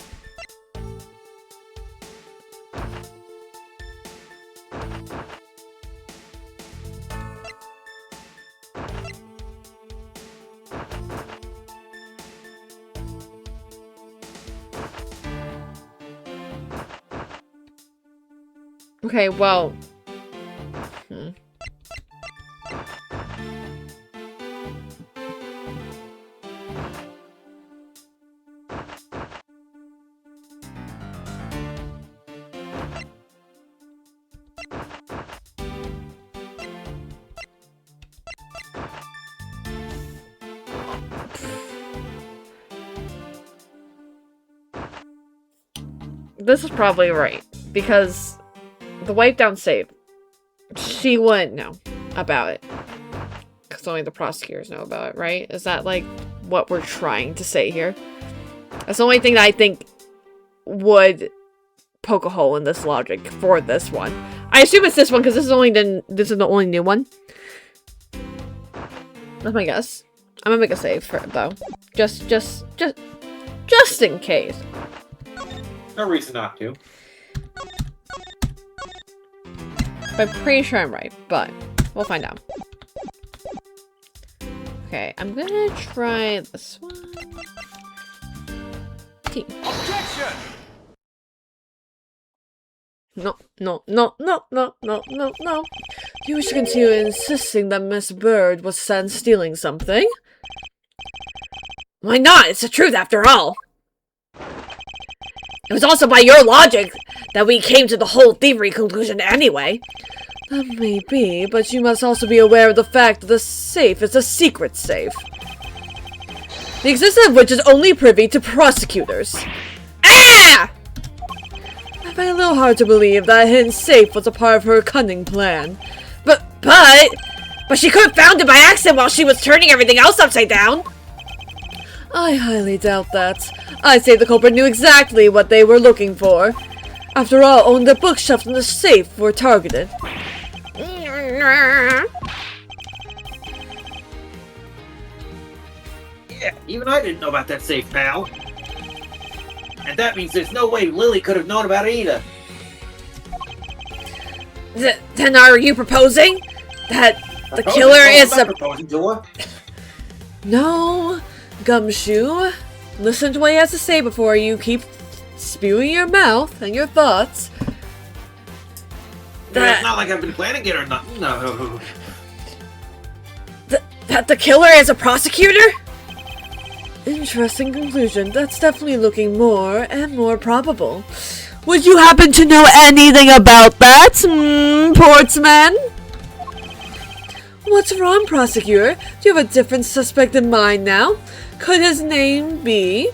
Okay, well... This is probably right, because the wipe down save, she wouldn't know about it. Because only the prosecutors know about it, right? Is that, like, what we're trying to say here? That's the only thing that I think would poke a hole in this logic for this one. I assume it's this one, because this is the only new one. That's my guess. I'm gonna make a save for it, though. Just in case. No reason not to. I'm pretty sure I'm right, but we'll find out. Okay, I'm gonna try this one. T. Objection! No. You wish to continue insisting that Miss Bird was sent stealing something? Why not? It's the truth after all. It was also by your logic that we came to the whole thievery conclusion anyway. That may be, but you must also be aware of the fact that the safe is a secret safe. The existence of which is only privy to prosecutors. Ah! I find it a little hard to believe that hidden safe was a part of her cunning plan. But she could have found it by accident while she was turning everything else upside down. I highly doubt that. I say the culprit knew exactly what they were looking for. After all, only the bookshelf and the safe were targeted. Yeah, even I didn't know about that safe, pal. And that means there's no way Lily could have known about it either. Then are you proposing that the killer is a... proposing to her. No, Gumshoe. Listen to what he has to say before you keep spewing your mouth and your thoughts. It's not like I've been planning it or nothing. No. That the killer is a prosecutor? Interesting conclusion. That's definitely looking more and more probable. Would you happen to know anything about that, Portsman? What's wrong, prosecutor? Do you have a different suspect in mind now? Could his name be...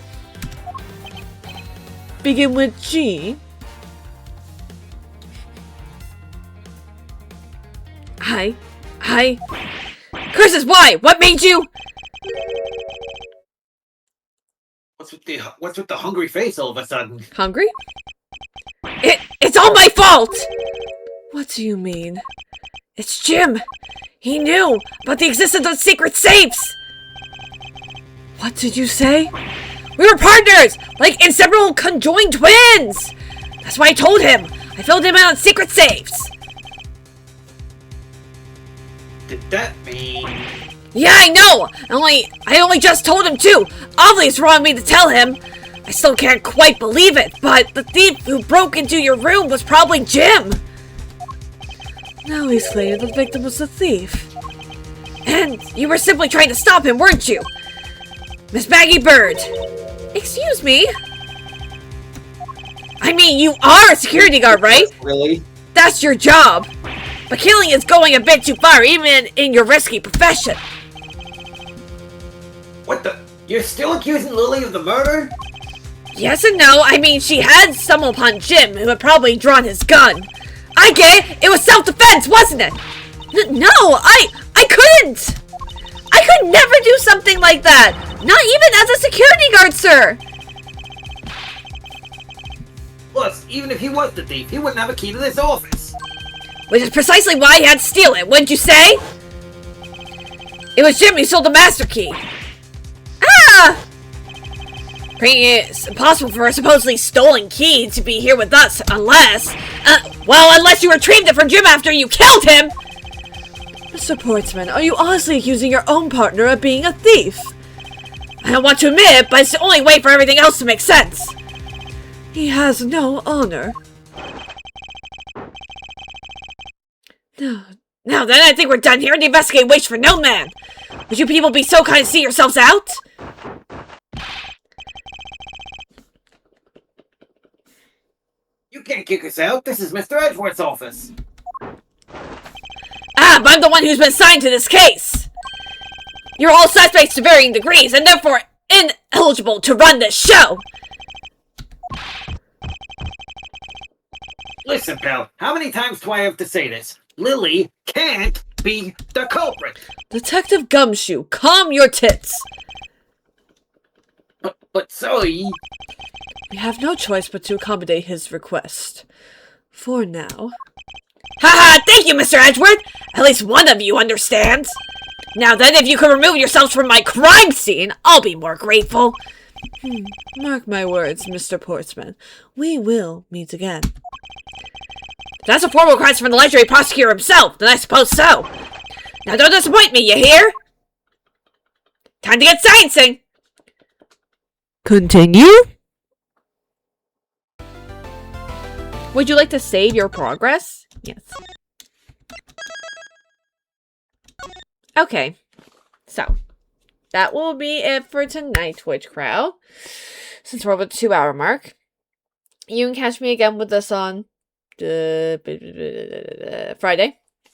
begin with G? Hi. Curses, why? What made you... What's with the hungry face all of a sudden? Hungry? It's all my fault! What do you mean? It's Jim! He knew about the existence of secret safes! What did you say? We were partners! Like inseparable conjoined twins! That's why I told him! I filled him in on secret safes! Did that mean... Yeah, I know! I only just told him too! Obviously it's wrong of me to tell him! I still can't quite believe it, but the thief who broke into your room was probably Jim! Now he's claiming the victim was the thief. And you were simply trying to stop him, weren't you? Miss Baggy Bird! Excuse me? I mean, you are a security guard, right? Really? That's your job! But killing is going a bit too far, even in your risky profession. What the? You're still accusing Lily of the murder? Yes and no. I mean, she had stumbled upon Jim, who had probably drawn his gun. I get it. It was self-defense, wasn't it? No, I couldn't. I could never do something like that. Not even as a security guard, sir. Plus, even if he was the thief, he wouldn't have a key to this office. Which is precisely why he had to steal it, wouldn't you say? It was Jim who stole the master key. Ah! It's impossible for a supposedly stolen key to be here with us, unless... unless you retrieved it from Jim after you killed him! Mr. Portsman, are you honestly accusing your own partner of being a thief? I don't want to admit it, but it's the only way for everything else to make sense. He has no honor. Now then, I think we're done here and the investigation waits for no man. Would you people be so kind to see yourselves out? You can't kick us out. This is Mr. Edgeworth's office. Ah, but I'm the one who's been assigned to this case. You're all suspects to varying degrees and therefore ineligible to run this show. Listen, pal, how many times do I have to say this? Lily can't be the culprit. Detective Gumshoe, calm your tits. But Zoe... We have no choice but to accommodate his request. For now. Haha, thank you, Mr. Edgeworth! At least one of you understands. Now then, if you can remove yourselves from my crime scene, I'll be more grateful. Mark my words, Mr. Portsman. We will meet again. If that's a formal request from the legendary prosecutor himself, then I suppose so. Now don't disappoint me, you hear? Time to get sciencing! Continue? Would you like to save your progress? Yes. Okay. So, that will be it for tonight, Twitch crowd. Since we're over the 2-hour mark. You can catch me again with us on Friday.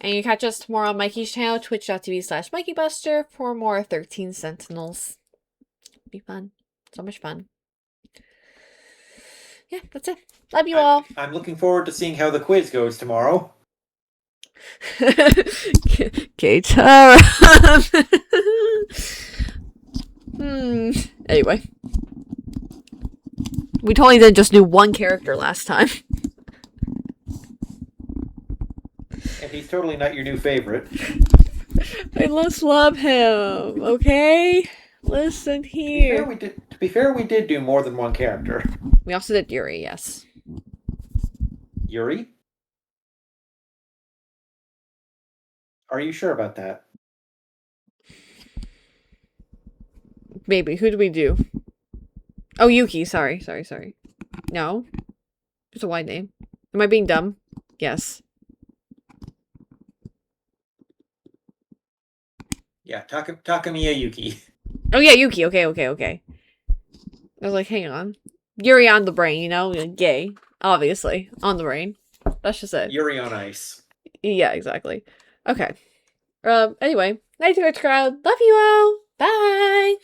And you can catch us tomorrow on Mikey's channel, twitch.tv/Mikeybuster, for more 13 Sentinels. Be fun. So much fun. Yeah, that's it. Love you all. I'm looking forward to seeing how the quiz goes tomorrow. Tara. Anyway. We totally didn't just do one character last time. And he's totally not your new favorite. I just love him, okay? Listen here. To be fair, we did do more than one character. We also did Yuri, yes. Yuri? Are you sure about that? Maybe. Who do we do? Oh, Yuki. Sorry. No. It's a wide name. Am I being dumb? Yes. Yeah, Takamiya Yuki. Oh, yeah, Yuki. Okay. I was like, hang on. Yuri on the brain, you know? Gay. Obviously. On the brain. That's just it. Yuri on Ice. Yeah, exactly. Okay. Anyway. Night to crowd. Love you all. Bye.